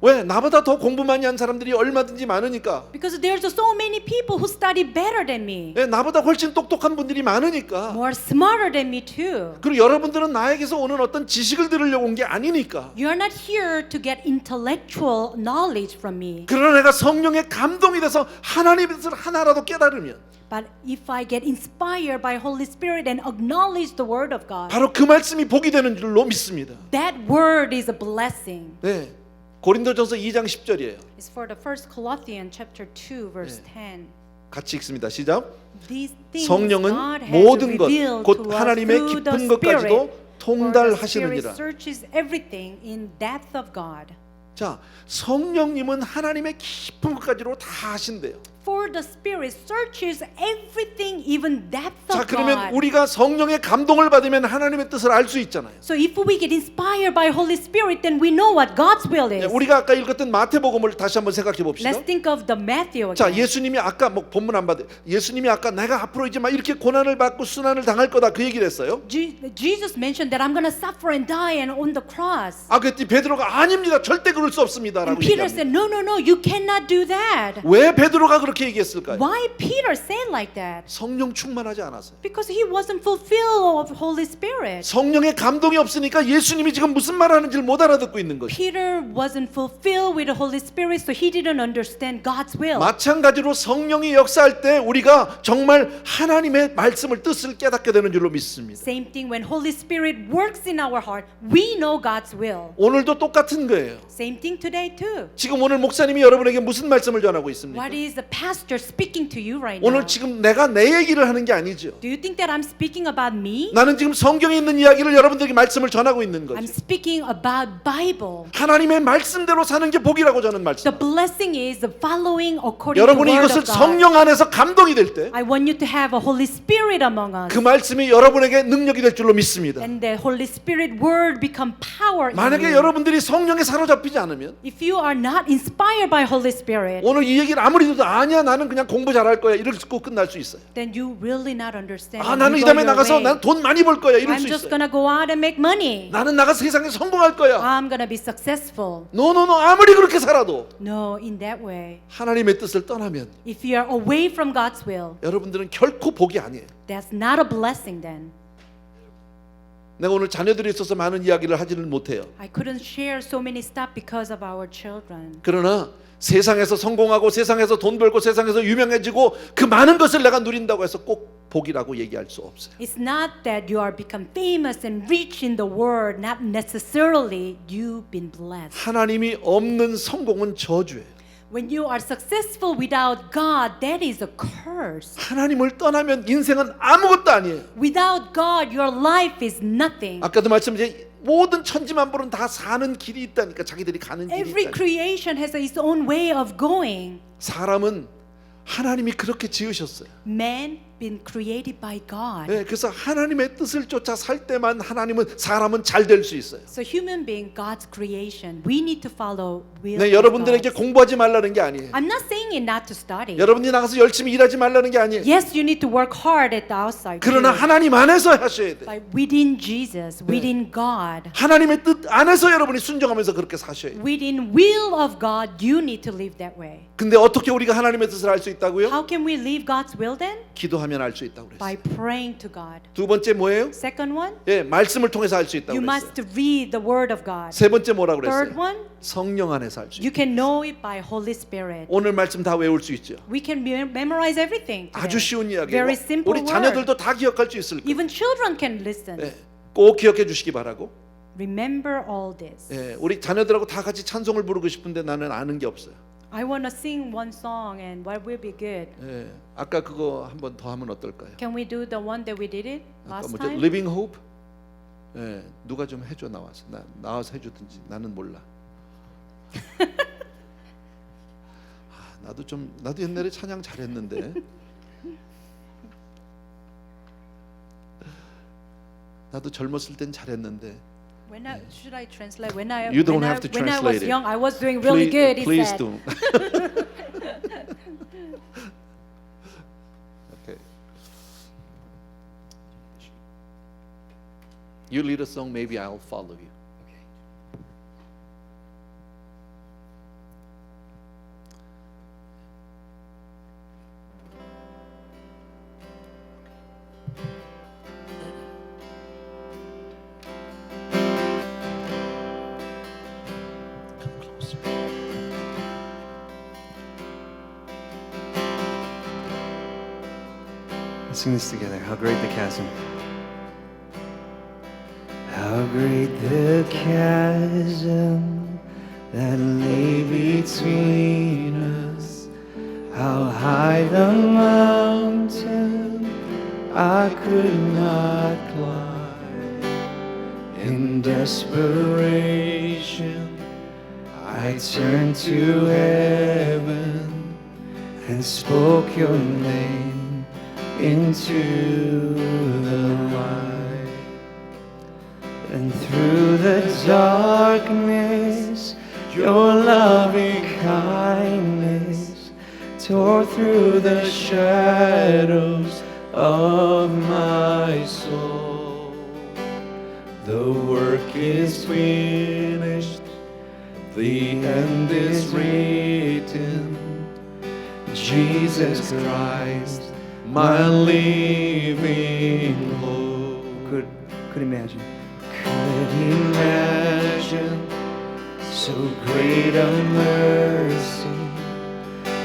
왜? 나보다 더 공부 많이 한 사람들이 얼마든지 많으니까. Because there's so many people who study better than me. 네, 나보다 훨씬 똑똑한 분들이 많으니까. More smarter than me too. 그리고 여러분들은 나에게서 오는 어떤 지식을 들으려고 온 게 아니니까. You're not here to get intellectual knowledge from me. 그러나 내가 성령의 감동이 돼서 하나님의 뜻을 하나라도 깨달으면 But if I get inspired by Holy Spirit and acknowledge the word of God, 바로 그 말씀이 복이 되는 줄로 믿습니다. that word is a blessing. 네. 고린도전서 2장 10절이에요. It's for the First Corinthians chapter 2 verse 10. 같이 읽습니다. 시작. These things 성령은 God has 모든 것, revealed 곧 to us 하나님의 through the 깊은 것까지도 Spirit. For the Spirit 통달하시느니라. searches everything in depth of God. 자, 성령님은 하나님의 깊은 것까지로 다 하신대요. for the Spirit searches everything, even depth 자, of 그러면 God. 우리가 성령의 감동을 받으면 하나님의 뜻을 알 수 있잖아요. So if we get inspired by Holy Spirit, then we know what God's will is. 우리가 아까 읽었던 마태복음을 다시 한번 생각해 봅시다. Let's think of the Matthew 자, again. 예수님이 아까 뭐 본문 안 받아. 예수님이 아까 내가 앞으로 이제 막 이렇게 고난을 받고 순환을 당할 거다 그 얘기를 했어요. Jesus mentioned that I'm going to suffer and die and on the cross. 아, 그때 베드로가 아닙니다. 절대 그럴 수 없습니다라고 And Peter 얘기합니다. said, no, no, no, you cannot do that. 왜 베드로가 그렇게 얘기했을까요? Why Peter said like that? 성령 충만하지 않았어요. Because he wasn't fulfilled of Holy Spirit. 성령의 감동이 없으니까 예수님이 지금 무슨 말하는지를 못 알아듣고 있는 거죠. Peter wasn't fulfilled with the Holy Spirit, so he didn't understand God's will. 마찬가지로 성령이 역사할 때 우리가 정말 하나님의 말씀을 뜻을 깨닫게 되는 줄로 믿습니다. Same thing when Holy Spirit works in our heart, we know God's will. 오늘도 똑같은 거예요. Same thing today too. 지금 오늘 목사님이 여러분에게 무슨 말씀을 전하고 있습니까? What is the pastor speaking to you right 오늘 now? 지금 내가 내 얘기를 하는 게 아니죠. Do you think that I'm speaking about me? 나는 지금 성경에 있는 이야기를 여러분들에게 말씀을 전하고 있는 I'm 거죠. speaking about Bible. 하나님의 말씀대로 사는 게 복이라고 저는 말씀. The blessing is following according to the 여러분이 word 이것을 of God. 성령 안에서 감동이 될 때 그 I want you to have a Holy Spirit among us. 말씀이 여러분에게 능력이 될 줄로 믿습니다. And the Holy Spirit word become power in 만약에 you. 여러분들이 성령에 사로잡히지 않으면 If you are not inspired by Holy Spirit, 오늘 이 얘기를 아무리 들어도 아니야 나는 그냥 공부 잘할 거야 이렇게 끝날 수 있어요. then you really not understand. 아 and 나는 you 이 go 다음에 your 나가서 way. 난 돈 많이 벌 거야 이럴 I'm 수 just 있어요. gonna go out and make money. 나는 나가서 세상에 성공할 거야. I'm gonna be successful. 노노노 아무리 그렇게 살아도 No, in that way. 하나님의 뜻을 떠나면 If you are away from God's will, 여러분들은 결코 복이 아니에요. that's not a blessing then. 내가 오늘 자녀들이 있어서 많은 이야기를 하지는 못해요. I couldn't share so many stuff because of our children. 그러나 세상에서 성공하고 세상에서 돈 벌고 세상에서 유명해지고 그 많은 것을 내가 누린다고 해서 꼭 복이라고 얘기할 수 없어요. It's not that you are become famous and rich in the world, not necessarily you've been blessed. 하나님이 없는 성공은 저주예요. When you are successful without God, that is a curse. 하나님을 떠나면 인생은 아무것도 아니에요. Without God, your life is nothing. 아까도 말씀드린 모든 천지만물은 다 사는 길이 있다니까 자기들이 가는 길이 Every 있다니까. creation has its own way of going. 사람은 하나님이 그렇게 지으셨어요. Man been created by God. 네, 그래서 하나님의 뜻을 쫓아 살 때만 사람은 잘 될 수 있어요. So human being, God's creation, we need to follow will. 네, of 여러분들에게 God. 공부하지 말라는 게 아니에요. I'm not saying it not to study. 여러분이 나가서 열심히 일하지 말라는 게 아니에요. Yes, you need to work hard at the outside. 그러나 too. 하나님 안에서 하셔야 돼요. But within Jesus, within God, 하나님의 뜻 안에서 여러분이 순종하면서 그렇게 사셔야 돼요. within will of God, you need to live that way. 근데 어떻게 우리가 하나님의 뜻을 알 수 있다고요? How can we live God's will then? 기도하면 알 수 있다고 By 그랬어요. praying to God. 두 번째 뭐예요? Second one, 예, 말씀을 통해서 알 수 있다고 you 그랬어요. must read the word of God. 세 번째 뭐라고 Third 그랬어요? one, 성령 안에서 알 수 you 있어요. can know it by Holy Spirit. 오늘 말씀 다 외울 수 있죠. We can memorize everything. today. 아주 쉬운 이야기예요. Very simple 우리 word. 자녀들도 다 기억할 수 있을 거예요. Even children can listen. 예, 꼭 기억해 주시기 바라고. Remember all this. 예, 우리 자녀들하고 다 같이 찬송을 부르고 싶은데 나는 아는 게 없어요. I want to sing one song and what will be good? 예, 아까 그거 한 번 더 하면 어떨까요? Can we do the one that we did it 아까 last 뭐죠? time? Living Hope? 예, 누가 좀 해줘 나와서 나와서 해주든지 나는 몰라. 나도 옛날에 찬양 잘했는데. 나도 젊었을 땐 잘했는데. Should I translate? When I You don't when have I, to when I translate was it. young, I was doing really good. He Please said. do. Okay. You lead a song, maybe I'll follow you. Come closer. Let's sing this together. How great the chasm. How great the chasm that lay between us. How high the mountain I could not climb. In desperation, I turned to heaven and spoke your name into the light. And through the darkness, your loving kindness tore through the shadows of my soul. The work is finished, the end is written. Jesus Christ, my living hope. Could imagine. Could imagine so great a mercy.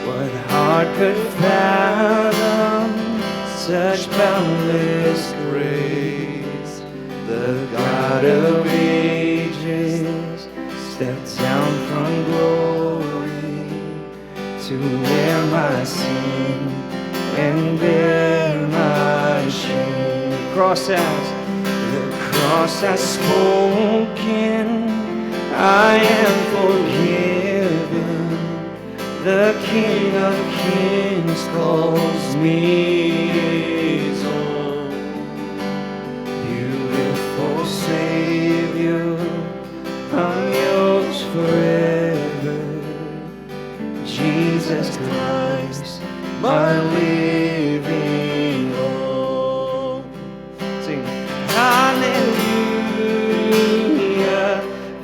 What heart could fathom such boundless grace? The God of ages stepped down from glory to wear my sin and bear my shame. The cross has spoken, I am forgiven. The King of Kings calls me his own. Beautiful Savior, I'm yours forever. Jesus Christ, my living hope. Sing. Hallelujah,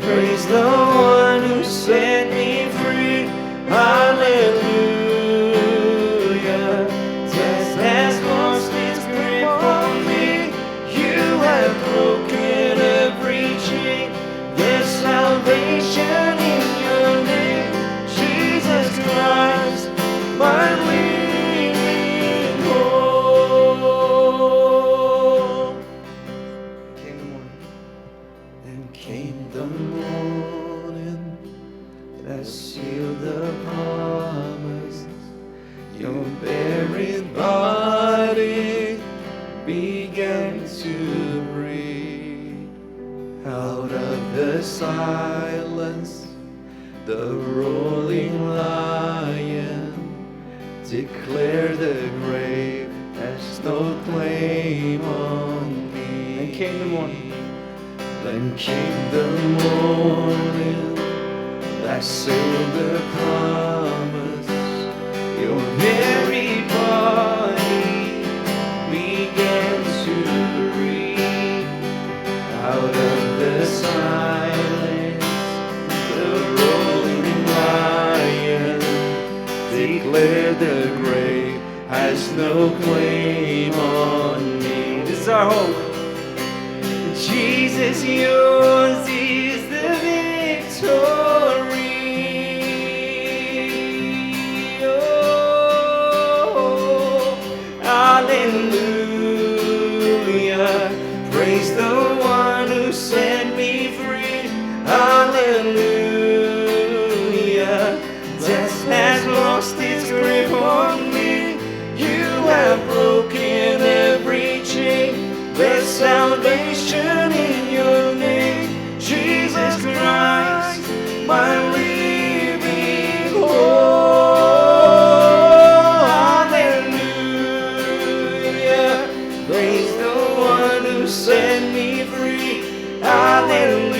praise the one who set me free. Hallelujah, death has lost its grip on me. You have broken every chain. There's salvation in your name, Jesus Christ, my living hope. Came the morning that sealed the promise. Your buried body began to breathe. Out of the silence, the roaring lion declared the grave has no claim on me. And came the morning. Then came the morning that sealed the promise. Your very body began to breathe. Out of the silence, the rolling lion declared the grave has no claim on me. This is our hope. Jesus, yours is the victory. Oh, hallelujah. Praise the one who set me free. Hallelujah. Death has lost its grip on me. You have broken every chain. There's salvation in your name, Jesus Christ, my living hope. Hallelujah, praise the one who set me free. Hallelujah,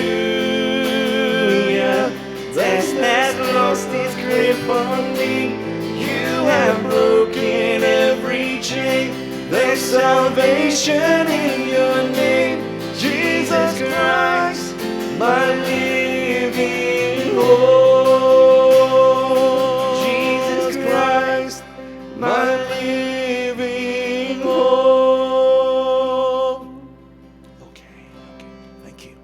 death has lost its grip on me. You have broken every chain. There's salvation in your name, Jesus Christ, my living hope. Jesus Christ, my living hope. Okay, thank you.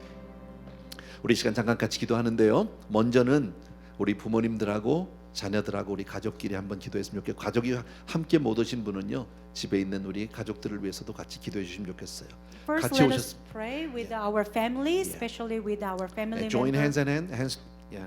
우리 시간 잠깐 같이 기도하는데요. 먼저는 우리 부모님들하고 자녀들하고 우리 가족끼리 한번 기도했으면 좋겠고, 가족이 함께 못 오신 분은요, 집에 있는 우리 가족들을 위해서도 같이 기도해 주시면 좋겠어요. First, 같이 let us 오셨. pray with our family, especially with our family Join members. hands and hands. Yeah.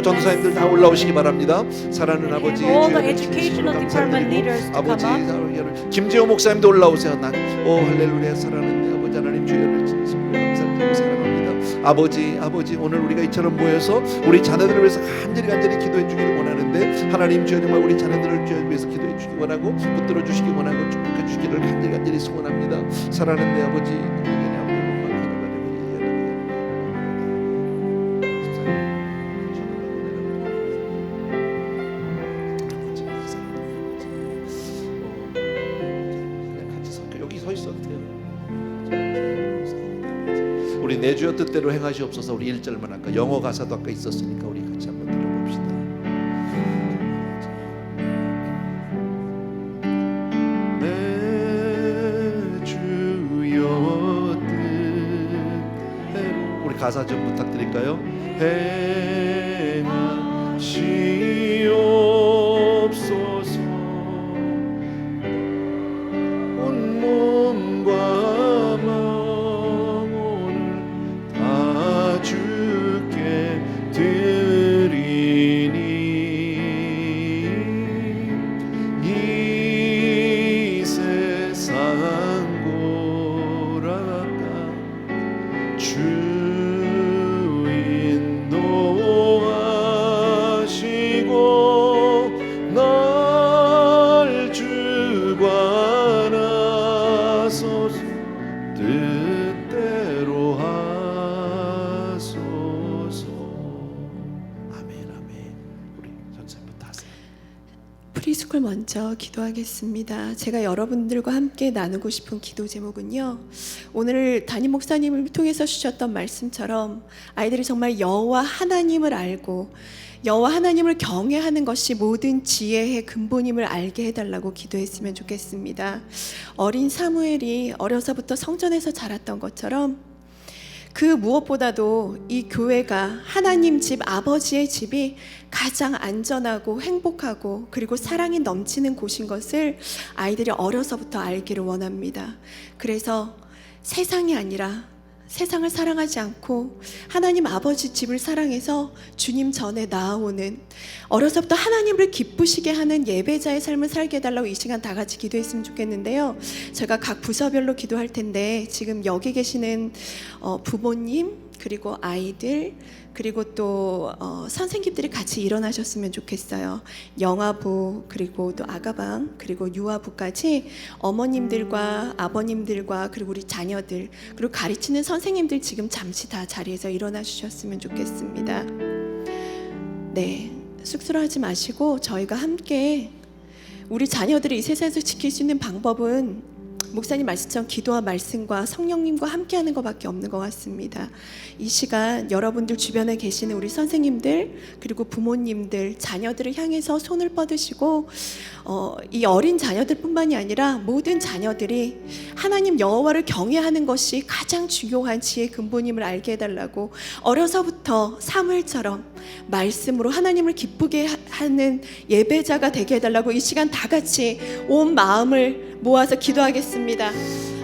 교육부 전도사님들 다 올라오시기 바랍니다. 사랑하는 아버지, All the 주여 educational 진심으로 department 감사드리고 leaders to 아버지 come up. 김재호 목사님도 올라오세요. 오 할렐루야. 사랑하는 내 아버지 하나님 주여를 진심으로 감사드리고 사랑합니다. 아버지 오늘 우리가 이처럼 모여서 우리 자녀들을 위해서 간절히 기도해 주기를 원하는데 하나님 주여 정말 우리 자녀들을 주여 위해서 기도해 주기 원하고 붙들어 주시기 원하고 축복해 주시기를 간절히 소원합니다. 사랑하는 내 아버지 여기 서 있어도 돼요. 우리 내주의 뜻대로 행하시옵소서. 우리 1절만 할까? 영어 가사도 아까 있었으니까 우리 같이 한번 들어봅시다. 내주의 뜻대로 우리 가사 좀 부탁드릴까요? 행하시옵소서. 온몸과 마음 오늘 다 주께 드리니 이 세상 고락가 주 인도하시고 날 주관하소서 뜻대로 하소서. 아멘. 우리 전사님부터 하세요. 프리스쿨 먼저 기도하겠습니다. 제가 여러분들과 함께 나누고 싶은 기도 제목은요, 오늘 담임 목사님을 통해서 주셨던 말씀처럼 아이들이 정말 여호와 하나님을 알고 여호와 하나님을 경외하는 것이 모든 지혜의 근본임을 알게 해달라고 기도했으면 좋겠습니다. 어린 사무엘이 어려서부터 성전에서 자랐던 것처럼 그 무엇보다도 이 교회가 하나님 집, 아버지의 집이 가장 안전하고 행복하고 그리고 사랑이 넘치는 곳인 것을 아이들이 어려서부터 알기를 원합니다. 그래서 세상이 아니라 세상을 사랑하지 않고 하나님 아버지 집을 사랑해서 주님 전에 나아오는, 어려서부터 하나님을 기쁘시게 하는 예배자의 삶을 살게 해달라고 이 시간 다 같이 기도했으면 좋겠는데요. 제가 각 부서별로 기도할 텐데 지금 여기 계시는 부모님, 그리고 아이들, 그리고 또 선생님들이 같이 일어나셨으면 좋겠어요. 영아부, 그리고 또 아가방, 그리고 유아부까지 어머님들과 아버님들과 그리고 우리 자녀들, 그리고 가르치는 선생님들 지금 잠시 다 자리에서 일어나 주셨으면 좋겠습니다. 네, 쑥스러워하지 마시고 저희가 함께 우리 자녀들을 이 세상에서 지킬 수 있는 방법은 목사님 말씀처럼 기도와 말씀과 성령님과 함께하는 것밖에 없는 것 같습니다. 이 시간 여러분들 주변에 계시는 우리 선생님들, 그리고 부모님들, 자녀들을 향해서 손을 뻗으시고 이 어린 자녀들뿐만이 아니라 모든 자녀들이 하나님 여호와를 경외하는 것이 가장 중요한 지혜의 근본임을 알게 해달라고, 어려서부터 사무엘처럼 말씀으로 하나님을 기쁘게 하는 예배자가 되게 해달라고 이 시간 다 같이 온 마음을 모아서 기도하겠습니다.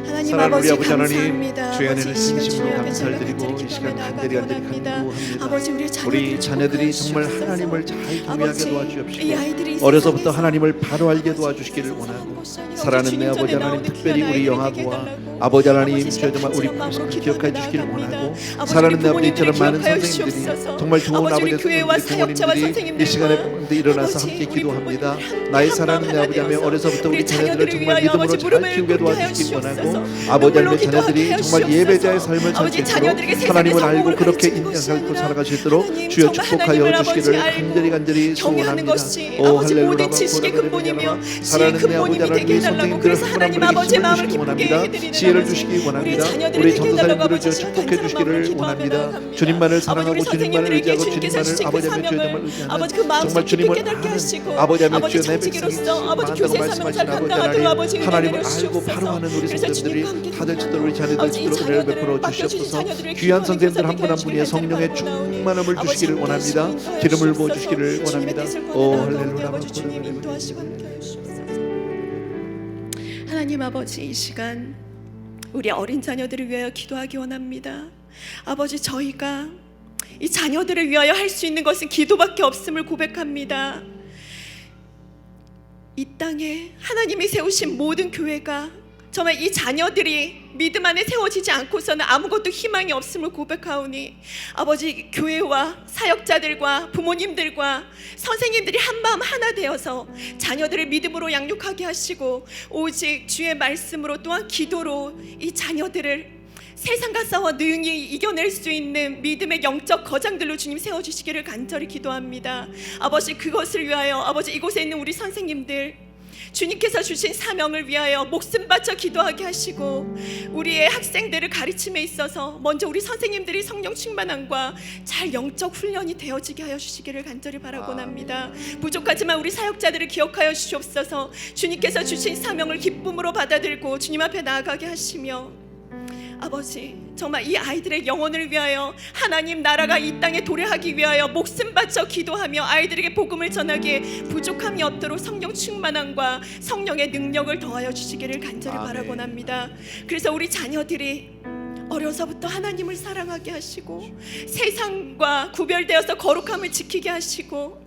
하나님 사랑하는 우리 아버지 아버지 하나님, 감사합니다. 주의 아버지, 안에는 이 시간 진심으로 주의 앞에 감사를 드리고 전력을 이 시간 드리고 간절히 나아갑니다. 간구합니다. 아버지, 우리 자녀들이 정말 하나님을 잘 경외하게 아버지, 이 도와주옵시고 아이들이 어려서부터 세상에서 하나님을 바로 알게 아버지, 도와주시기를 세상 원하고, 곳곳에 사랑하는 내 아버지 하나님, 특별히 우리 영아부와 아버지 하나님, 주여 정말 우리 부모님을 기억해 주시기를 원하고, 사랑하는 내 아버지처럼 많은 선생님들이, 정말 좋은 아버지 부모님들이 이 시간에 일어나서 함께 기도합니다. 나의 사랑하는 내 아버지 하나님, 어려서부터 우리 자녀들을 정말 믿음으로 잘 키우게 도와주시기 원하고, 아버지 하나님의 자녀들이 정말 예배자의 삶을 살 수 있도록 하나님을 알고 그렇게 인정하고 살아갈 수 있도록 주여 축복하여 주시기를 간절히 소원합니다. 오 할렐루야. 사랑하는 내 아버지 하나님, 선생님들을 한 분한 분에게 힘을 주시기 원합니다. 지혜를 주시기 원합니다. 우리 전도사님들을 축복해 주시기를 원합니다. 주님만을 사랑하고 주님만을 의지하고 주님만을 아버지 하나님 주여 정말 의지하는, 정말 주님을 아는 아버지 하나님 주여 내 백성이 많다고 말씀하신 아버지 하나님, 하나님을 알고 바로 하는 우리 성도들이 다될 수 있도록 우리 자녀들 주도록 은혜를 베풀어 주시옵소서. 귀한 선생님들 한 분 한 분의 성령의 충만함을 주시기를 원합니다. 기름을 부어 주시기를 원합니다. 오 할렐루야. 하나님 아버지, 이 시간 우리 어린 자녀들을 위하여 기도하기 원합니다. 아버지, 저희가 이 자녀들을 위하여 할 수 있는 것은 기도밖에 없음을 고백합니다. 이 땅에 하나님이 세우신 모든 교회가 정말 이 자녀들이 믿음 안에 세워지지 않고서는 아무것도 희망이 없음을 고백하오니, 아버지, 교회와 사역자들과 부모님들과 선생님들이 한마음 하나 되어서 자녀들을 믿음으로 양육하게 하시고, 오직 주의 말씀으로 또한 기도로 이 자녀들을 세상과 싸워 능히 이겨낼 수 있는 믿음의 영적 거장들로 주님 세워주시기를 간절히 기도합니다. 아버지, 그것을 위하여 아버지 이곳에 있는 우리 선생님들, 주님께서 주신 사명을 위하여 목숨 바쳐 기도하게 하시고, 우리의 학생들을 가르침에 있어서 먼저 우리 선생님들이 성령 충만함과 잘 영적 훈련이 되어지게 하여 주시기를 간절히 바라곤 합니다. 부족하지만 우리 사역자들을 기억하여 주시옵소서. 주님께서 주신 사명을 기쁨으로 받아들고 주님 앞에 나아가게 하시며, 아버지, 정말 이 아이들의 영혼을 위하여 하나님 나라가 이 땅에 도래하기 위하여 목숨 바쳐 기도하며 아이들에게 복음을 전하기에 부족함이 없도록 성령 충만함과 성령의 능력을 더하여 주시기를 간절히 바라곤 합니다. 그래서 우리 자녀들이 어려서부터 하나님을 사랑하게 하시고 세상과 구별되어서 거룩함을 지키게 하시고,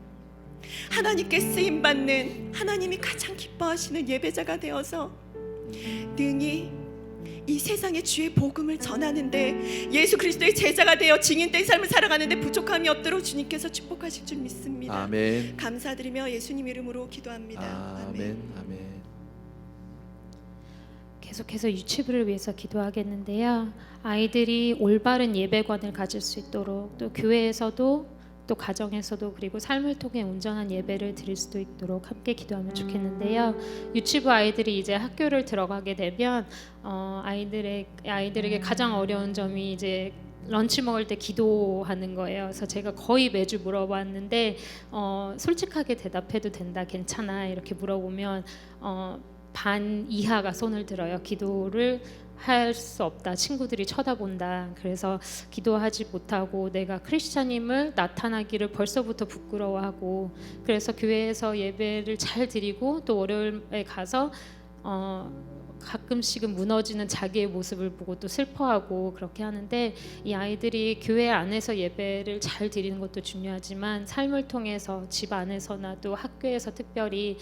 하나님께 쓰임받는, 하나님이 가장 기뻐하시는 예배자가 되어서 능히 이 세상에 주의 복음을 전하는데, 예수 그리스도의 제자가 되어 증인된 삶을 살아가는데 부족함이 없도록 주님께서 축복하실 줄 믿습니다. 아멘. 감사드리며 예수님 이름으로 기도합니다. 아멘. 아멘. 계속해서 유치부를 위해서 기도하겠는데요. 아이들이 올바른 예배관을 가질 수 있도록, 또 교회에서도 또 가정에서도, 그리고 삶을 통해 온전한 예배를 드릴 수도 있도록 함께 기도하면 좋겠는데요. 유치부 아이들이 이제 학교를 들어가게 되면 아이들에게 가장 어려운 점이 이제 런치 먹을 때 기도하는 거예요. 그래서 제가 거의 매주 물어봤는데 솔직하게 대답해도 된다, 괜찮아 이렇게 물어보면 반 이하가 손을 들어요. 기도를 할 수 없다, 친구들이 쳐다본다, 그래서 기도하지 못하고 내가 크리스찬임을 나타나기를 벌써부터 부끄러워하고, 그래서 교회에서 예배를 잘 드리고 또 월요일에 가서 가끔씩은 무너지는 자기의 모습을 보고 또 슬퍼하고 그렇게 하는데, 이 아이들이 교회 안에서 예배를 잘 드리는 것도 중요하지만 삶을 통해서 집 안에서나 또 학교에서 특별히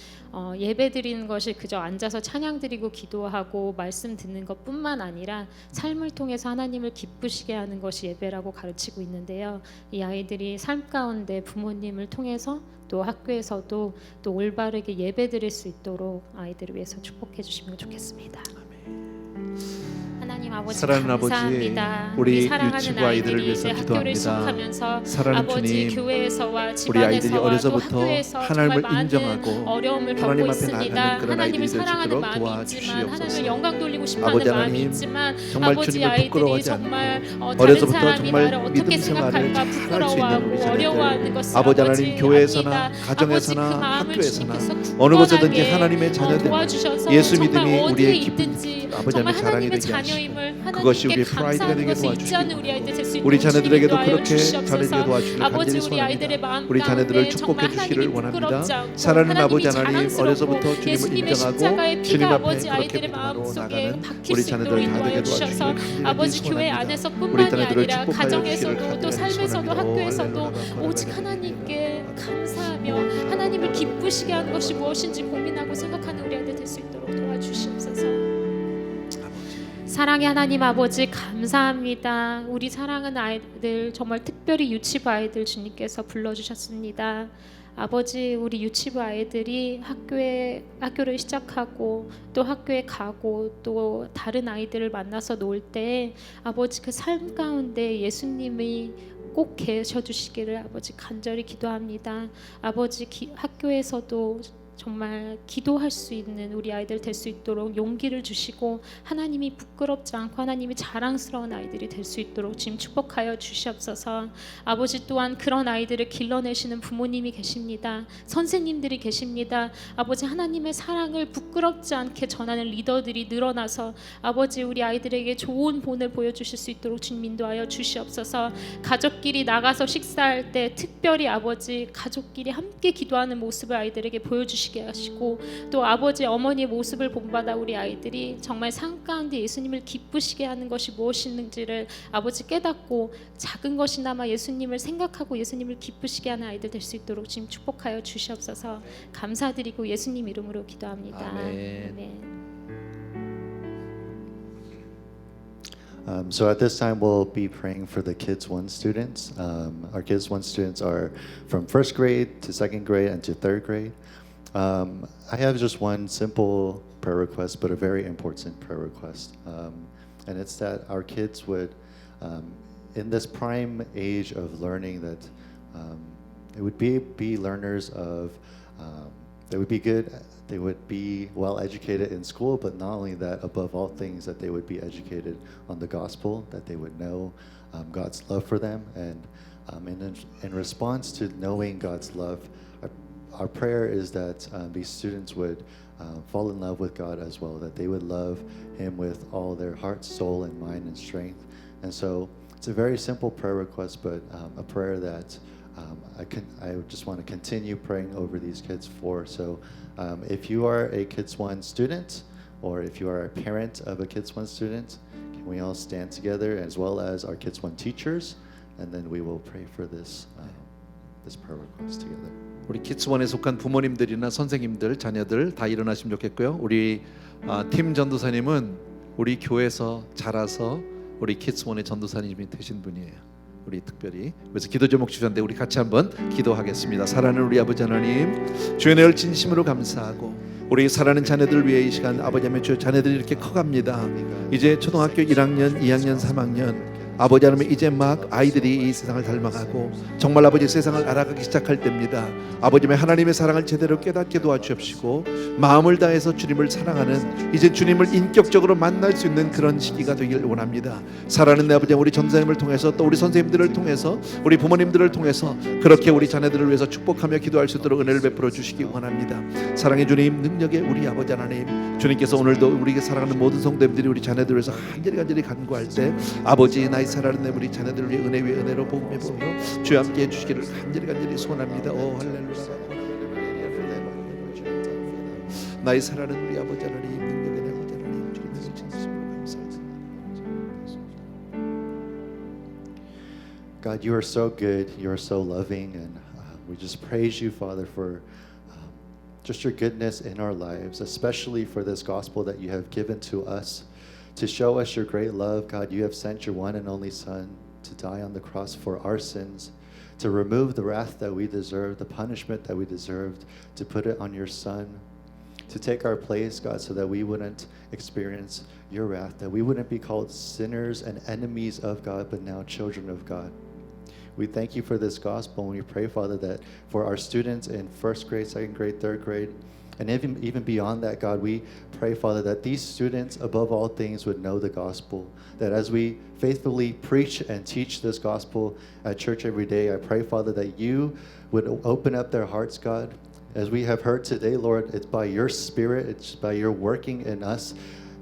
예배 드리는 것이 그저 앉아서 찬양 드리고 기도하고 말씀 듣는 것뿐만 아니라 삶을 통해서 하나님을 기쁘시게 하는 것이 예배라고 가르치고 있는데요. 이 아이들이 삶 가운데 부모님을 통해서 또 학교에서도 또 올바르게 예배 드릴 수 있도록 아이들을 위해서 축복해 주시면 좋겠습니다. 하나님 아버지 사랑하는 아버지, 감사합니다. 우리 사랑하는 유치부 아이들을 아이들이 위해서 이제 학교를 기도합니다. 시작하면서 사랑하는 아버지 주님, 교회에서와 우리 아이들이 집안에서와 또 어려서부터 학교에서 하나님을 정말 인정하고 많은 어려움을 하나님 겪고 앞에 있습니다. 나아가는 그런 하나님을 아이들이 사랑하는 되도록 마음이 있지만 도와주시옵소서. 하나님을 영광 돌리고 싶어하는 아버지 마음이 하나님, 있지만 정말 아버지 주님을 아이들이 부끄러워하지 정말 다른 어려서부터 사람이 정말 나를 어떻게 믿음 생활을 생각할까 잘할 수 있는 부끄러워하고 우리 자녀들, 어려워하는 것을 아버지 하나님, 교회에서나 압니다. 가정에서나 아버지 그 마음을 학교에서나 주님께서 어느 곳에든지 굳건하게, 하나님의 자녀들, 도와주셔서 예수 정말 믿음이 어디에 우리의 기쁨, 있든지 아버지 정말 하나님의 자랑이 하나님의 되게 하시고 자녀임을 그것이 하나님께 우리의 프라이드가 감사하는 되게 것을 잊지 않는 도와주시고 우리 아이들 될 수 있도록 우리 자녀들에게도 주님 인도하여 그렇게 주시옵소서. 자녀들에게 도와주시길 아버지 간절히 우리 아이들의 소원합니다. 마음 우리 자녀들을 가운데 축복해 정말 주시기를 하나님이 원합니다. 부끄럽지 않고 사랑하는 하나님이 아버지 하나님, 자랑스럽고 어려서부터 주님을 예수님의 인정하고 십자가의 주님 피가 앞에 아버지 그렇게 아이들의 부끄러워 마음속에 나가는 박힐 우리 수 자녀들 있도록 인도하여 다되게 주셔서 도와주시길 아버지 간절히 교회 소원합니다. 안에서뿐만이 우리 자녀들을 아니라 축복하여 가정에서도 주시기를 또 간절히 삶에서도 소원합니다. 학교에서도 할렐루야. 오직 하나님께 감사하며 하나님을 기쁘시게 하는 것이 무엇인지 고민하고 생각하는 우리 아이들 될 수 있도록 도와주시옵소서. 사랑의 하나님 아버지 감사합니다. 우리 사랑하는 아이들, 정말 특별히 유치부 아이들 주님께서 불러주셨습니다. 아버지, 우리 유치부 아이들이 학교를 시작하고 또 학교에 가고 또 다른 아이들을 만나서 놀 때 아버지 그 삶 가운데 예수님이 꼭 계셔 주시기를 아버지 간절히 기도합니다. 아버지 학교에서도 정말 기도할 수 있는 우리 아이들 될 수 있도록 용기를 주시고 하나님이 부끄럽지 않고 하나님이 자랑스러운 아이들이 될 수 있도록 주님 축복하여 주시옵소서. 아버지 또한 그런 아이들을 길러내시는 부모님이 계십니다. 선생님들이 계십니다. 아버지 하나님의 사랑을 부끄럽지 않게 전하는 리더들이 늘어나서 아버지 우리 아이들에게 좋은 본을 보여주실 수 있도록 주님 인도하여 주시옵소서. 가족끼리 나가서 식사할 때 특별히 아버지 가족끼리 함께 기도하는 모습을 아이들에게 보여주시게 하시고 또 아버지 어머니의 모습을 본받아 우리 아이들이 정말 삶 가운데 예수님을 기쁘시게 하는 것이 무엇인지를 아버지 깨닫고 작은 것이나마 예수님을 생각하고 예수님을 기쁘시게 하는 아이들 될 수 있도록 지금 축복하여 주시옵소서. 감사드리고 예수님 이름으로 기도합니다. 아멘. 아멘. So at this time, we'll be praying for the Kids 1 students. Our Kids 1 students are from first grade to second grade and to third grade. I have just one simple prayer request, but a very important prayer request. And it's that our kids would, in this prime age of learning, that they would be learners of, they would be good, they would be well educated in school, but not only that, above all things, that they would be educated on the gospel, that they would know God's love for them. And in response to knowing God's love, our prayer is that these students would fall in love with God as well, that they would love Him with all their heart, soul, and mind and strength. And so it's a very simple prayer request, but a prayer that I just want to continue praying over these kids for. So if you are a Kids 1 student, or if you are a parent of a Kids 1 student, can we all stand together, as well as our Kids 1 teachers, and then we will pray for this prayer request together. 우리 키츠원에 속한 부모님들이나 선생님들, 자녀들 다 일어나시면 좋겠고요. 우리 팀 전도사님은 우리 교회에서 자라서 우리 키츠원의 전도사님이 되신 분이에요. 우리 특별히 그래서 기도 제목 주셨는데 우리 같이 한번 기도하겠습니다. 사랑하는 우리 아버지 하나님, 주의 은혜를 진심으로 감사하고 우리 사랑하는 자녀들 위해 이 시간 아버지 하나님, 주 자녀들이 이렇게 커갑니다. 이제 초등학교 1학년, 2학년, 3학년 아버지 하나님, 이제 막 아이들이 이 세상을 닮아가고 정말 아버지 세상을 알아가기 시작할 때입니다. 아버지의 하나님의 사랑을 제대로 깨닫게 도와주옵시고 마음을 다해서 주님을 사랑하는, 이제 주님을 인격적으로 만날 수 있는 그런 시기가 되길 원합니다. 사랑하는 내 아버지, 우리 전사님을 통해서 또 우리 선생님들을 통해서 우리 부모님들을 통해서 그렇게 우리 자녀들을 위해서 축복하며 기도할 수 있도록 은혜를 베풀어 주시기 원합니다. 사랑의 주님, 능력의 우리 아버지 하나님, 주님께서 오늘도 우리에게 사랑하는 모든 성도님들이 우리 자녀들을 위해서 간절히 간구할 때 아버지, 나의 사랑하는 내 우리 자녀들을 위해 은혜 위에 은혜로 복음에 복음으로 주와 함께 해주시기를 간절히 소원합니다. 오 할렐루야. 나의 사랑하는 우리 아버지 하나님, 능력의 아버지 하나님, 주님의 God, you are so good, you are so loving, and we just praise you, Father, for just your goodness in our lives, especially for this gospel that you have given to us to show us your great love. God, you have sent your one and only Son to die on the cross for our sins, to remove the wrath that we deserve, the punishment that we deserved, to put it on your Son, to take our place, God, so that we wouldn't experience your wrath, that we wouldn't be called sinners and enemies of God, but now children of God. We thank you for this gospel, and we pray, Father, that for our students in first grade, second grade, third grade, and even beyond that, God, we pray, Father, that these students, above all things, would know the gospel, that as we faithfully preach and teach this gospel at church every day, I pray, Father, that you would open up their hearts, God. As we have heard today, Lord, it's by your Spirit, it's by your working in us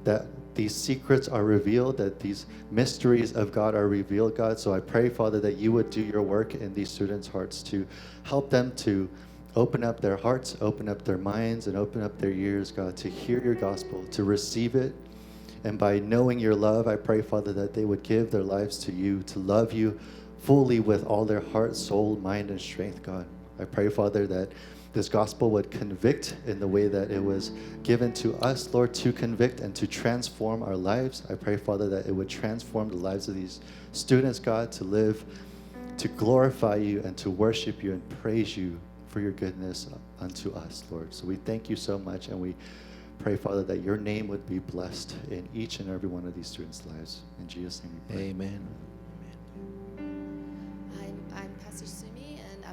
that these secrets are revealed, that these mysteries of God are revealed, God. So I pray, Father, that you would do your work in these students' hearts to help them to open up their hearts, open up their minds, and open up their ears, God, to hear your gospel, to receive it. And by knowing your love, I pray, Father, that they would give their lives to you, to love you fully with all their heart, soul, mind, and strength, God. I pray, Father, that this gospel would convict in the way that it was given to us, Lord, to convict and to transform our lives. I pray, Father, that it would transform the lives of these students, God, to live, to glorify you and to worship you and praise you for your goodness unto us, Lord. So we thank you so much, and we pray, Father, that your name would be blessed in each and every one of these students' lives. In Jesus' name we pray. Amen. I'm Pastor Sumi, and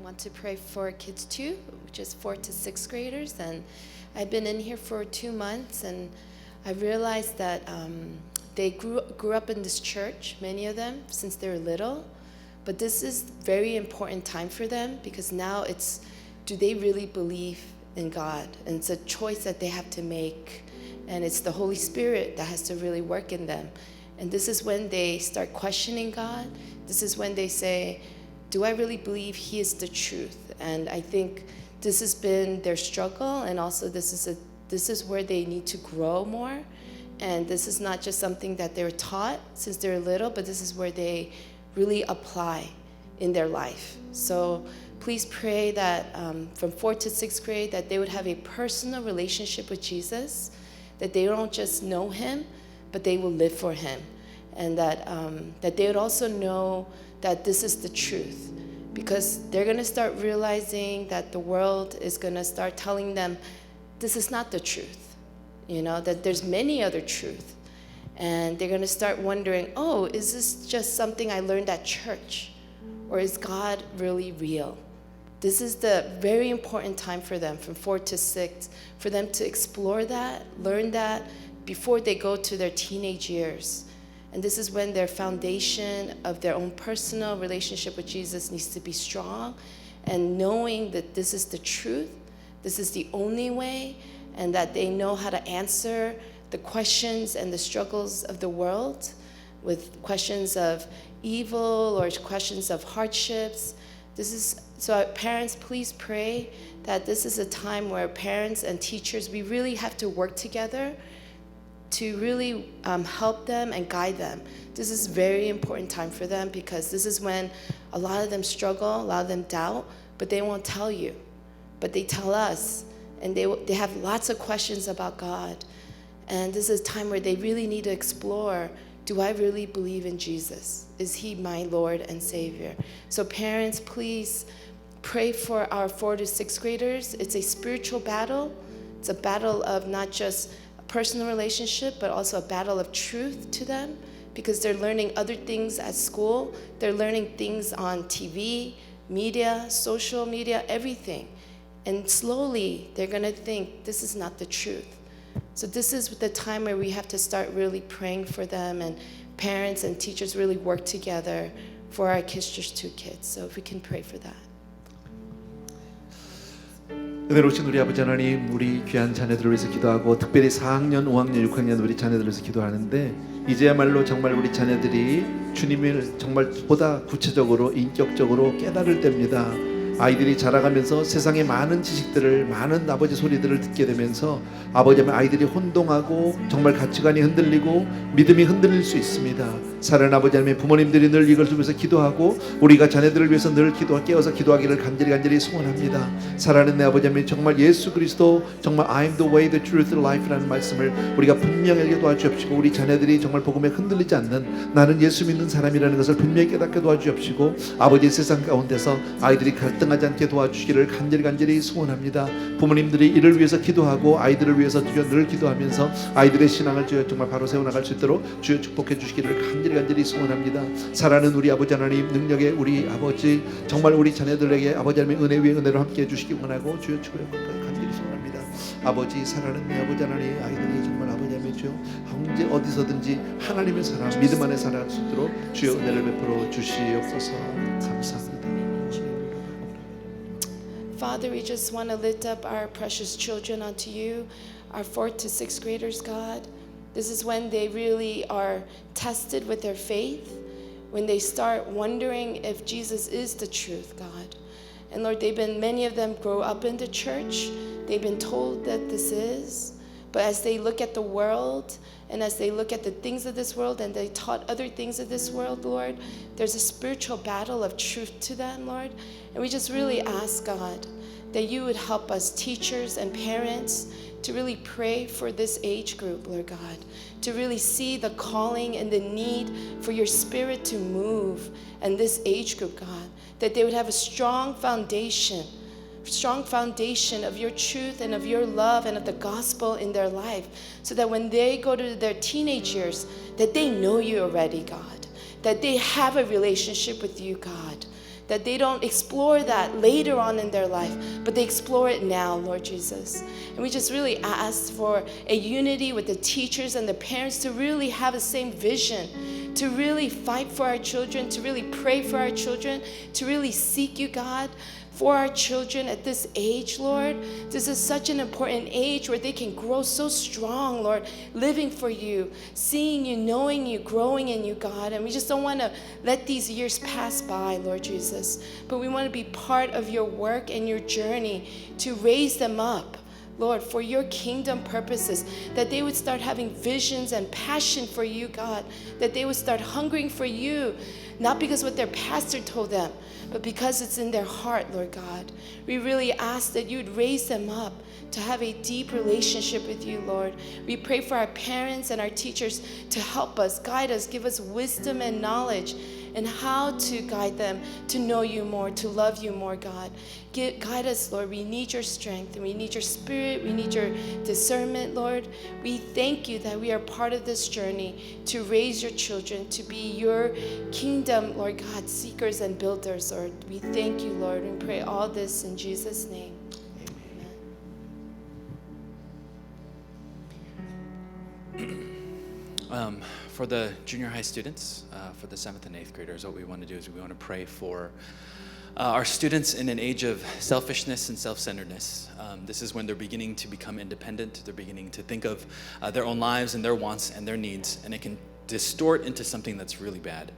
want to pray for kids too, which is 4th to 6th graders. And I've been in here for 2 months, and I realized that they grew up in this church, many of them, since they were little. But this is very important time for them, because now it's, do they really believe in God? And it's a choice that they have to make, and it's the Holy Spirit that has to really work in them. And this is when they start questioning God. This is when they say, do I really believe He is the truth? And I think this has been their struggle, and also this is where they need to grow more. And this is not just something that they're taught since they're little, but this is where they really apply in their life. So please pray that from 4th to 6th grade, that they would have a personal relationship with Jesus, that they don't just know Him, but they will live for Him. And that they would also know that this is the truth, because they're going to start realizing that the world is going to start telling them this is not the truth, that there's many other truths. And they're going to start wondering, oh, is this just something I learned at church? Or is God really real? This is the very important time for them, from 4th to 6th, for them to explore that, learn that, before they go to their teenage years. And this is when their foundation of their own personal relationship with Jesus needs to be strong, and knowing that this is the truth, this is the only way, and that they know how to answer the questions and the struggles of the world, with questions of evil or questions of hardships. So parents, please pray that this is a time where parents and teachers, we really have to work together to really help them and guide them. This is a very important time for them, because this is when a lot of them struggle, a lot of them doubt, but they won't tell you. But they tell us, and they have lots of questions about God. And this is a time where they really need to explore, do I really believe in Jesus? Is He my Lord and Savior? So parents, please pray for our 4th to 6th graders. It's a spiritual battle. It's a battle of not just personal relationship, but also a battle of truth to them, because they're learning other things at school. They're learning things on TV, media, social media, everything. And slowly they're going to think this is not the truth. So this is the time where we have to start really praying for them, and parents and teachers really work together for our Kids Church 2 kids. So if we can pray for that. 은혜로우신 우리 아버지 하나님, 우리 귀한 자녀들을 위해서 기도하고, 특별히 4학년, 5학년, 6학년 우리 자녀들을 위해서 기도하는데, 이제야말로 정말 우리 자녀들이 주님을 정말 보다 구체적으로 인격적으로 깨달을 때입니다. 아이들이 자라가면서 세상의 많은 지식들을, 많은 아버지 소리들을 듣게 되면서 아버지 아이들이 혼동하고 정말 가치관이 흔들리고 믿음이 흔들릴 수 있습니다. 사랑하는 아버지 하나님, 부모님들이 늘 이걸 위해서 기도하고 우리가 자녀들을 위해서 늘 깨어서 기도하기를 간절히 소원합니다. 사랑하는 내 아버지 하나님, 정말 예수 그리스도 정말 I am the way, the truth, the life라는 말씀을 우리가 분명하게 도와주옵시고 우리 자녀들이 정말 복음에 흔들리지 않는 나는 예수 믿는 사람이라는 것을 분명히 깨닫게 도와주옵시고 아버지 세상 가운데서 아이들이 갈등하지 않게 도와주시기를 간절히 소원합니다. 부모님들이 이를 위해서 기도하고 아이들을 위해서 늘 기도하면서 아이들의 신앙을 주여 정말 바로 세워나갈 수 있도록 주여 축복해 주시기를 간절히 소원합니다. 사랑하는 우리 아버지 하나님, 능력의 우리 아버지, 정말 우리 자녀들에게 아버지 하나님의 은혜 위에 은혜로 함께 해주시기 원하고 주여 축복해 간절히 소원합니다. 아버지, 사랑하는 내 아버지 하나님, 아이들이 정말 아버지 하나님 주여 언제 어디서든지 하나님의 사랑, 믿음 안에 살아갈 수 있도록 주여 은혜를 베풀어 주시옵소서. 감사합니다. Father, we just want to lift up our precious children unto you, our 4th to 6th graders, God. This is when they really are tested with their faith, when they start wondering if Jesus is the truth, God. And Lord, many of them grow up in the church. They've been told that this is, but as they look at the world and as they look at the things of this world and they taught other things of this world, Lord, there's a spiritual battle of truth to them, Lord. And we just really ask, God, that you would help us, teachers and parents, to really pray for this age group, Lord God, to really see the calling and the need for your Spirit to move in this age group, God, that they would have a strong foundation of your truth and of your love and of the gospel in their life, so that when they go to their teenage years, that they know you already, God, that they have a relationship with you, God, that they don't explore that later on in their life, but they explore it now, Lord Jesus. And we just really ask for a unity with the teachers and the parents to really have the same vision, to really fight for our children, to really pray for our children, to really seek you, God, for our children at this age, Lord. This is such an important age where they can grow so strong, Lord, living for you, seeing you, knowing you, growing in you, God. And we just don't want to let these years pass by, Lord Jesus, but we want to be part of your work and your journey to raise them up, Lord, for your kingdom purposes, that they would start having visions and passion for you, God, that they would start hungering for you, not because what their pastor told them, but because it's in their heart, Lord God. We really ask that you'd raise them up to have a deep relationship with you, Lord. We pray for our parents and our teachers to help us, guide us, give us wisdom and knowledge and how to guide them to know you more, to love you more, God. Guide us, Lord. We need your strength and we need your spirit. We need your discernment, Lord. We thank you that we are part of this journey to raise your children, to be your kingdom, Lord God, seekers and builders, Lord. We thank you, Lord, and pray all this in Jesus' name. For the junior high students, for the 7th and 8th graders, what we want to do is we want to pray for our students in an age of selfishness and self-centeredness. This is when they're beginning to become independent. They're beginning to think of their own lives and their wants and their needs, and it can distort into something that's really bad.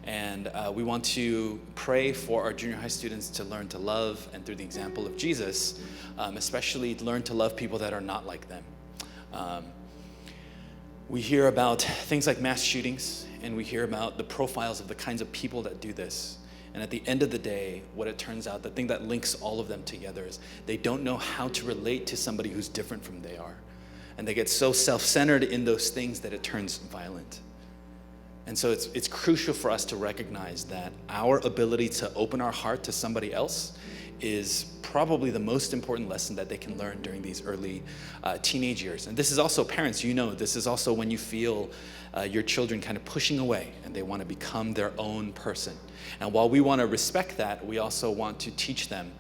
And we want to pray for our junior high students to learn to love, and through the example of Jesus, especially learn to love people that are not like them. We hear about things like mass shootings, and we hear about the profiles of the kinds of people that do this. And at the end of the day, what it turns out, the thing that links all of them together is they don't know how to relate to somebody who's different from they are. And they get so self-centered in those things that it turns violent. And so it's crucial for us to recognize that our ability to open our heart to somebody else is probably the most important lesson that they can learn during these early teenage years. And this is also, parents, you know, this is also when you feel your children kind of pushing away and they want to become their own person. And while we want to respect that, we also want to teach them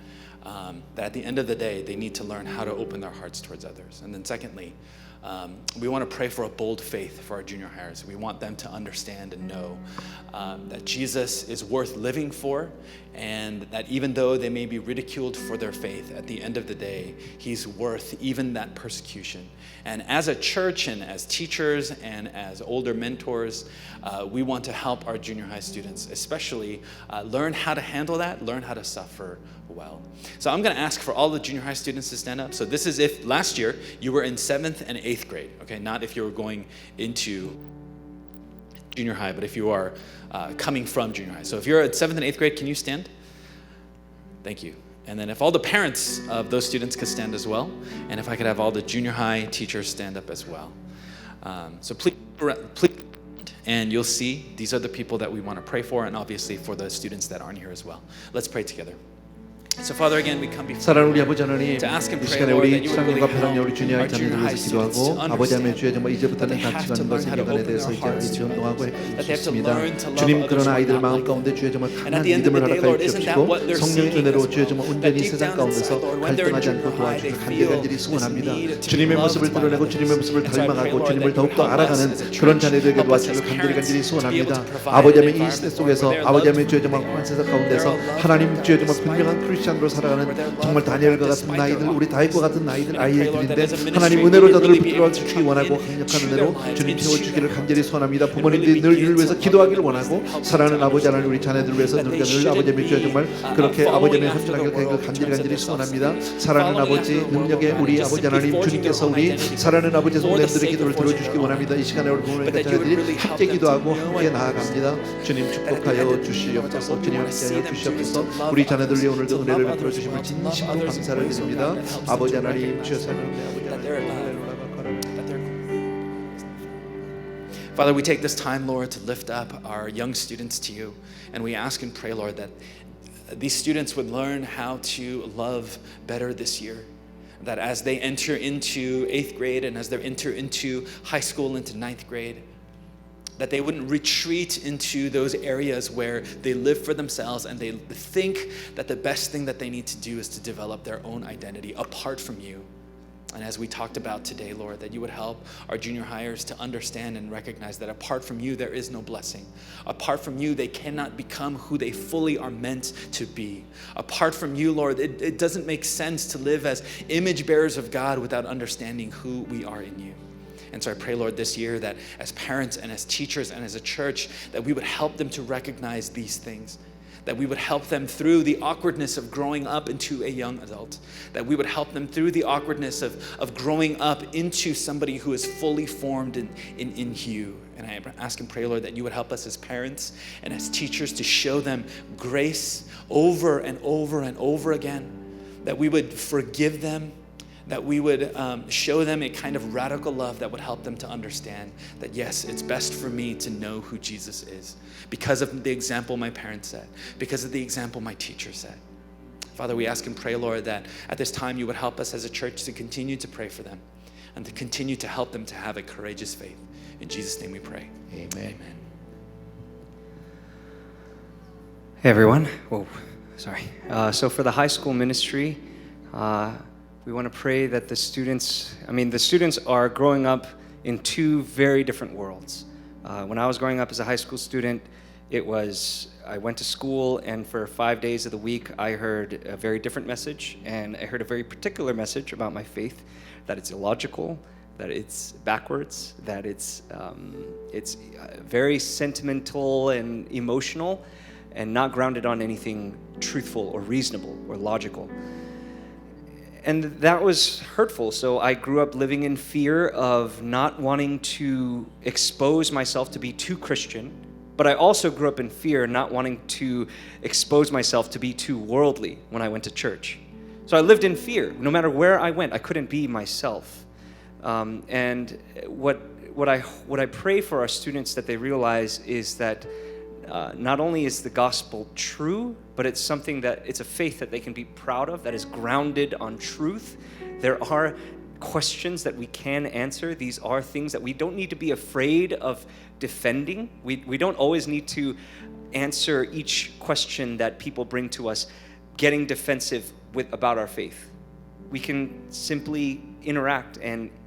that at the end of the day, they need to learn how to open their hearts towards others. And then secondly, We want to pray for a bold faith for our junior hires. We want them to understand and know that Jesus is worth living for, and that even though they may be ridiculed for their faith, at the end of the day, he's worth even that persecution. And as a church and as teachers and as older mentors, we want to help our junior high students, especially learn how to handle that, learn how to suffer well. So I'm going to ask for all the junior high students to stand up. So this is if last year you were in 7th and 8th grade, okay? Not if you were going into junior high, but if you are coming from junior high. So if you're at 7th and 8th grade, can you stand? Thank you. And then if all the parents of those students could stand as well, and if I could have all the junior high teachers stand up as well. So please, and you'll see these are the people that we want to pray for, and obviously for the students that aren't here as well. Let's pray together. So Father, again, we come before 사랑하는 우리 아버지 하나님, to ask and 이 pray, 시간에 Lord, 우리 that you would really 사랑과 바람의 우리 help 주님 our 자녀들 junior high 위해서 students to 기도하고 아버지 하나님 주의 정말 이제부터는 that they have 가치관 to 것에 learn how to 인간에 open 대해서 their 이제 hearts to 전동하고 that they have to 해주십니다. learn to love 주님 others 그러나 who are 아이들 not 마음 like 가운데 주의 정말 And 강한 at the end of 믿음을 the day, 허락하여 Lord, isn't that what 주시고 they're 성령의 seeking 은혜로 as 주의 well? 정말 That 온전히 deep 세상 down 가운데서 inside, Lord, when they're in 갈등하지 않고 junior high, they 도와주시고 feel 간절간절히 this 소원합니다. need to be 주님의 loved 모습을 by 드러내고 others. 주님의 모습을 And so I pray, 닮아가고 Lord, 주님을 that you 더욱더 help us 알아가는 as a 그런 church, 자녀들에게 help us as 도와주시고 간절간절히 parents to be able 소원합니다. to provide 아버지 an 하나님 이 environment, 시대 Lord, 속에서 where they're 아버지 하나님 loved, 주의 정말 한 세상 가운데서 하나님 주의 정말 분명한 크리스찬으로 살아가는 정말 다니엘과 같은 아이들, 우리 다윗과 같은 아이들인데 하나님 은혜로 저들을 붙들어 주시기 원하고 강력한 은혜로 주님 채워주기를 간절히 소원합니다. 부모님들이 늘 이를 위해서 기도하기를 원하고 사랑하는 아버지 하나님 우리 자녀들 위해서 늘 아버지 하나님 주의 정말 그렇게 아버지 하나님 헌신하기를 간절히 소원합니다. 사랑하는 아버지 능력의 우리 아버지 하나님 주님께서 우리 사랑하는 아버지 성도님들의 기도를 들어주시기 원합니다. 이 시간에 우리 부모님과 자녀들이 함께 기도하고 함께 나아갑니다. 주님 축복하여 주시옵소서. 주님 함께하여 주시옵소서. 우리 자녀들 위해 오늘도 은혜를 베풀어 주심을 진심으로 감사를 드립니다. 아버지 하나님 주여 살려주세요. 아버지 하나님 Father, we take this time, Lord, to lift up our young students to you. And we ask and pray, Lord, that these students would learn how to love better this year. That as they enter into 8th grade and as they enter into high school, into 9th grade, that they wouldn't retreat into those areas where they live for themselves and they think that the best thing that they need to do is to develop their own identity apart from you. And as we talked about today, Lord, that you would help our junior hires to understand and recognize that apart from you, there is no blessing. Apart from you, they cannot become who they fully are meant to be. Apart from you, Lord, it doesn't make sense to live as image bearers of God without understanding who we are in you. And so I pray, Lord, this year that as parents and as teachers and as a church, that we would help them to recognize these things. That we would help them through the awkwardness of growing up into a young adult. That we would help them through the awkwardness of growing up into somebody who is fully formed in you. And I ask and pray, Lord, that you would help us as parents and as teachers to show them grace over and over and over again. That we would forgive them. That we would show them a kind of radical love that would help them to understand that, yes, it's best for me to know who Jesus is because of the example my parents set, because of the example my teacher set. Father, we ask and pray, Lord, that at this time you would help us as a church to continue to pray for them and to continue to help them to have a courageous faith. In Jesus' name we pray. Amen. Amen. Hey everyone. Whoa, sorry. So for the high school ministry, we want to pray that the students are growing up in two very different worlds. When I was growing up as a high school student, I went to school, and for 5 days of the week, I heard a very different message, and I heard a very particular message about my faith, that it's illogical, that it's backwards, that it's very sentimental and emotional, and not grounded on anything truthful or reasonable or logical. And that was hurtful. So I grew up living in fear of not wanting to expose myself to be too Christian, but I also grew up in fear not wanting to expose myself to be too worldly when I went to church. So I lived in fear. No matter where I went, I couldn't be myself. And what I pray for our students that they realize is that not only is the gospel true, but it's something that it's a faith that they can be proud of, that is grounded on truth. There are questions that we can answer. These are things that we don't need to be afraid of defending. We don't always need to answer each question that people bring to us getting defensive about our faith. We can simply interact and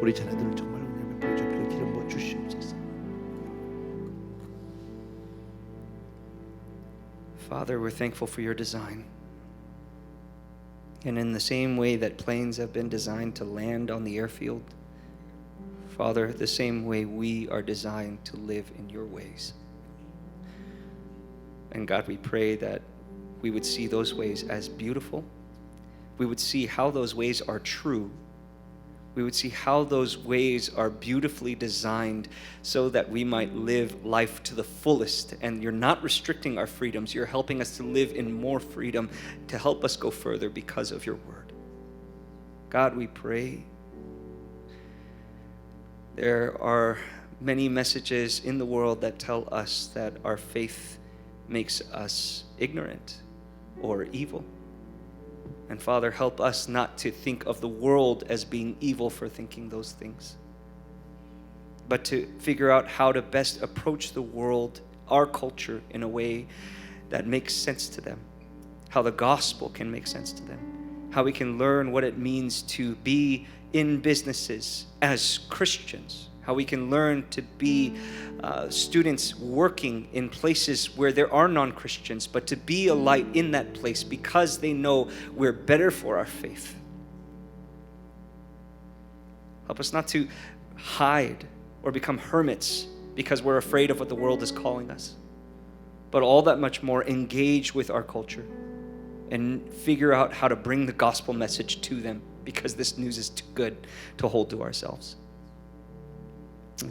우리 자녀들을 정말 은혜 베풀어 주시고 기름 부어 주시옵소서. Father, we're thankful for your design. And in the same way that planes have been designed to land on the airfield, Father, the same way we are designed to live in your ways. And God, we pray that we would see those ways as beautiful. We would see how those ways are true. We would see how those ways are beautifully designed so that we might live life to the fullest. And you're not restricting our freedoms. You're helping us to live in more freedom to help us go further because of your word. God, we pray. There are many messages in the world that tell us that our faith makes us ignorant or evil. And Father, help us not to think of the world as being evil for thinking those things, but to figure out how to best approach the world, our culture, in a way that makes sense to them, how the gospel can make sense to them, how we can learn what it means to be in businesses as Christians, how we can learn to be students working in places where there are non-Christians, but to be a light in that place because they know we're better for our faith. Help us not to hide or become hermits because we're afraid of what the world is calling us, but all that much more engage with our culture and figure out how to bring the gospel message to them, because this news is too good to hold to ourselves.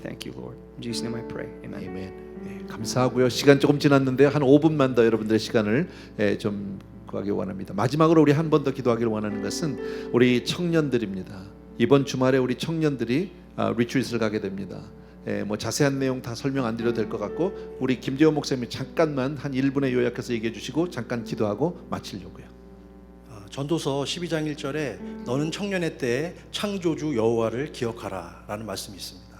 Thank you, Lord. In Jesus' name I pray. Amen. 아멘. 네, 감사하고요. 시간 조금 지났는데 한 5분만 더 여러분들의 시간을 좀 구하기 원합니다. 마지막으로 우리 한 번 더 기도하기를 원하는 것은 우리 청년들입니다. 이번 주말에 우리 청년들이 리트릿을 가게 됩니다. 뭐 자세한 내용 다 설명 안 드려도 될 것 같고, 우리 김재원 목사님이 잠깐만 한 1분에 요약해서 얘기해 주시고 잠깐 기도하고 마치려고요. 전도서 12장 1절에 너는 청년의 때에 창조주 여호와를 기억하라 라는 말씀이 있습니다.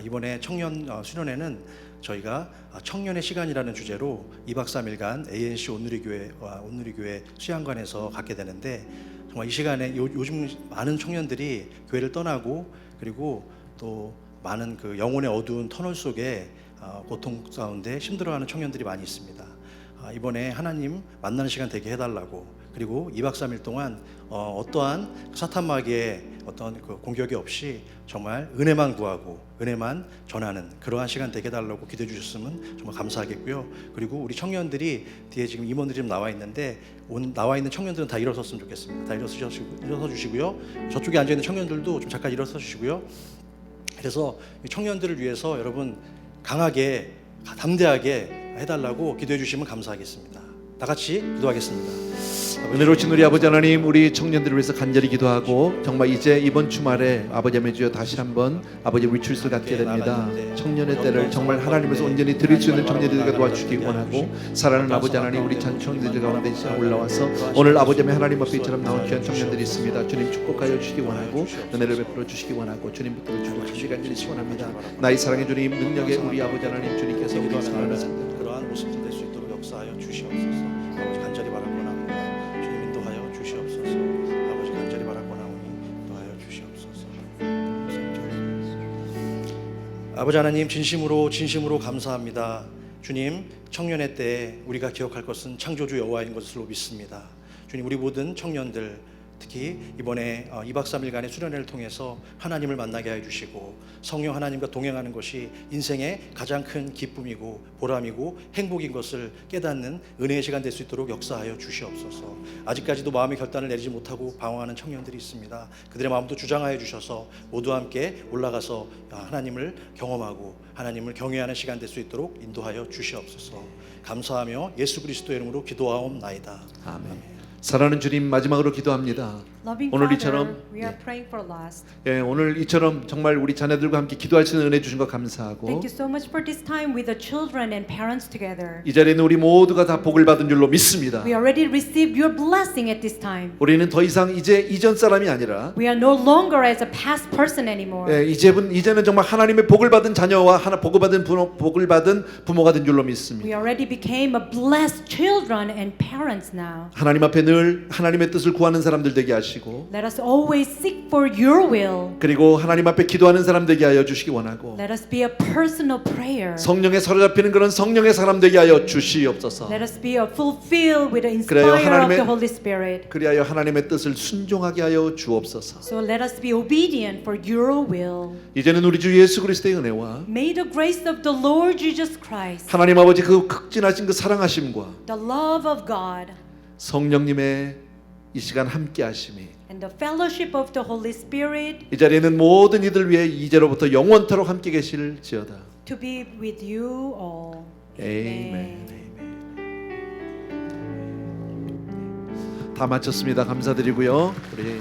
이번에 청년 수련회는 저희가 청년의 시간이라는 주제로 2박 3일간 ANC 온누리교회와 온누리교회 수양관에서 갖게 되는데, 정말 이 시간에 요즘 많은 청년들이 교회를 떠나고 그리고 또 많은 그 영혼의 어두운 터널 속에 고통 가운데 힘들어하는 청년들이 많이 있습니다. 이번에 하나님 만나는 시간 되게 해달라고, 그리고 2박 3일 동안 어떠한 사탄 마귀의 어떤 그 공격이 없이 정말 은혜만 구하고 은혜만 전하는 그러한 시간 되게 해달라고 기도해 주셨으면 정말 감사하겠고요. 그리고 우리 청년들이 뒤에 지금 임원들이 좀 나와 있는데 나와 있는 청년들은 다 일어섰으면 좋겠습니다. 다 일어서 주시고요. 저쪽에 앉아 있는 청년들도 좀 잠깐 일어서 주시고요. 그래서 이 청년들을 위해서 여러분 강하게 담대하게 해달라고 기도해 주시면 감사하겠습니다. 다 같이 기도하겠습니다. 은혜로우신 우리 아버지 하나님, 우리 청년들을 위해서 간절히 기도하고 정말 이제 이번 주말에 아버지 하나님 주여 다시 한번 아버지 리트릿을 갖게 됩니다. 청년의 때를 정말 하나님께서 온전히 드릴 수 있는 청년들과 도와주시기 원하고, 사랑하는 아버지 하나님, 우리 전 청년들 가운데 올라와서 오늘 아버지 하나님 앞에 이처럼 나온 귀한 청년들이 있습니다. 주님 축복하여 주시기 원하고 은혜를 베풀어 주시기 원하고 주님 붙들어 주시기 간절히 시원합니다. 나의 사랑의 주님, 능력의 우리 아버지 하나님, 주님께서 우리 사랑하는 그러한 모습들 될 수 있도록 역사하여 주시옵소서. 아버지 간절히 바라고나오니 주님 인도하여 주시옵소서. 아버지 간절히 바라고나오니 인도하여 주시옵소서. 아버지 하나님, 진심으로 감사합니다. 주님, 청년의 때에 우리가 기억할 것은 창조주 여호와인 것으로 믿습니다. 주님, 우리 모든 청년들, 특히 이번에 2박 3일간의 수련회를 통해서 하나님을 만나게 해주시고 성령 하나님과 동행하는 것이 인생의 가장 큰 기쁨이고 보람이고 행복인 것을 깨닫는 은혜의 시간 될 수 있도록 역사하여 주시옵소서. 아직까지도 마음의 결단을 내리지 못하고 방황하는 청년들이 있습니다. 그들의 마음도 주장하여 주셔서 모두 함께 올라가서 하나님을 경험하고 하나님을 경외하는 시간 될 수 있도록 인도하여 주시옵소서. 감사하며 예수 그리스도의 이름으로 기도하옵나이다. 아멘. 사랑하는 주님, 마지막으로 기도합니다. Loving 오늘 Father, 이처럼 we are praying for last. 오늘 이처럼 정말 우리 자녀들과 함께 기도할 수 있는 은혜 주신 것 감사하고, Thank you so much for this time with the children and parents together. 이 자리에는 우리 모두가 다 복을 받은 줄로 믿습니다. We already received your blessing at this time. 우리는 더 이상 이제 이전 사람이 아니라 We are no longer as a past person anymore. 이제는 정말 하나님의 복을 받은 자녀와 복을 받은 부모가 된 줄로 믿습니다. We already became a blessed children and parents now. 하나님 앞에 늘 하나님의 뜻을 구하는 사람들 되게 하시고, Let us always seek for your will. 그리고 하나님 앞에 기도하는 사람 되게 하여 주시기 원하고, Let us be a personal prayer. 성령에 사로잡히는 그런 성령의 사람 되게 하여 주시옵소서. Let us be a fulfilled with the 그래요, inspire of 하나님의- the Holy Spirit. 그리하여 하나님의 뜻을 순종하게 하여 주옵소서. So let us be obedient for your will. 이제는 우리 주 예수 그리스도의 은혜와 May the grace of the Lord Jesus Christ, 하나님 아버지 그 극진하신 그 사랑하심과 the love of God, 성령님의 이 시간 함께 하심이 and the fellowship of the Holy Spirit 이 자리에는 모든 이들 위해 이제로부터 영원토록 함께 계실지어다. to be with you all. 아멘. 다 마쳤습니다. 감사드리고요. 우리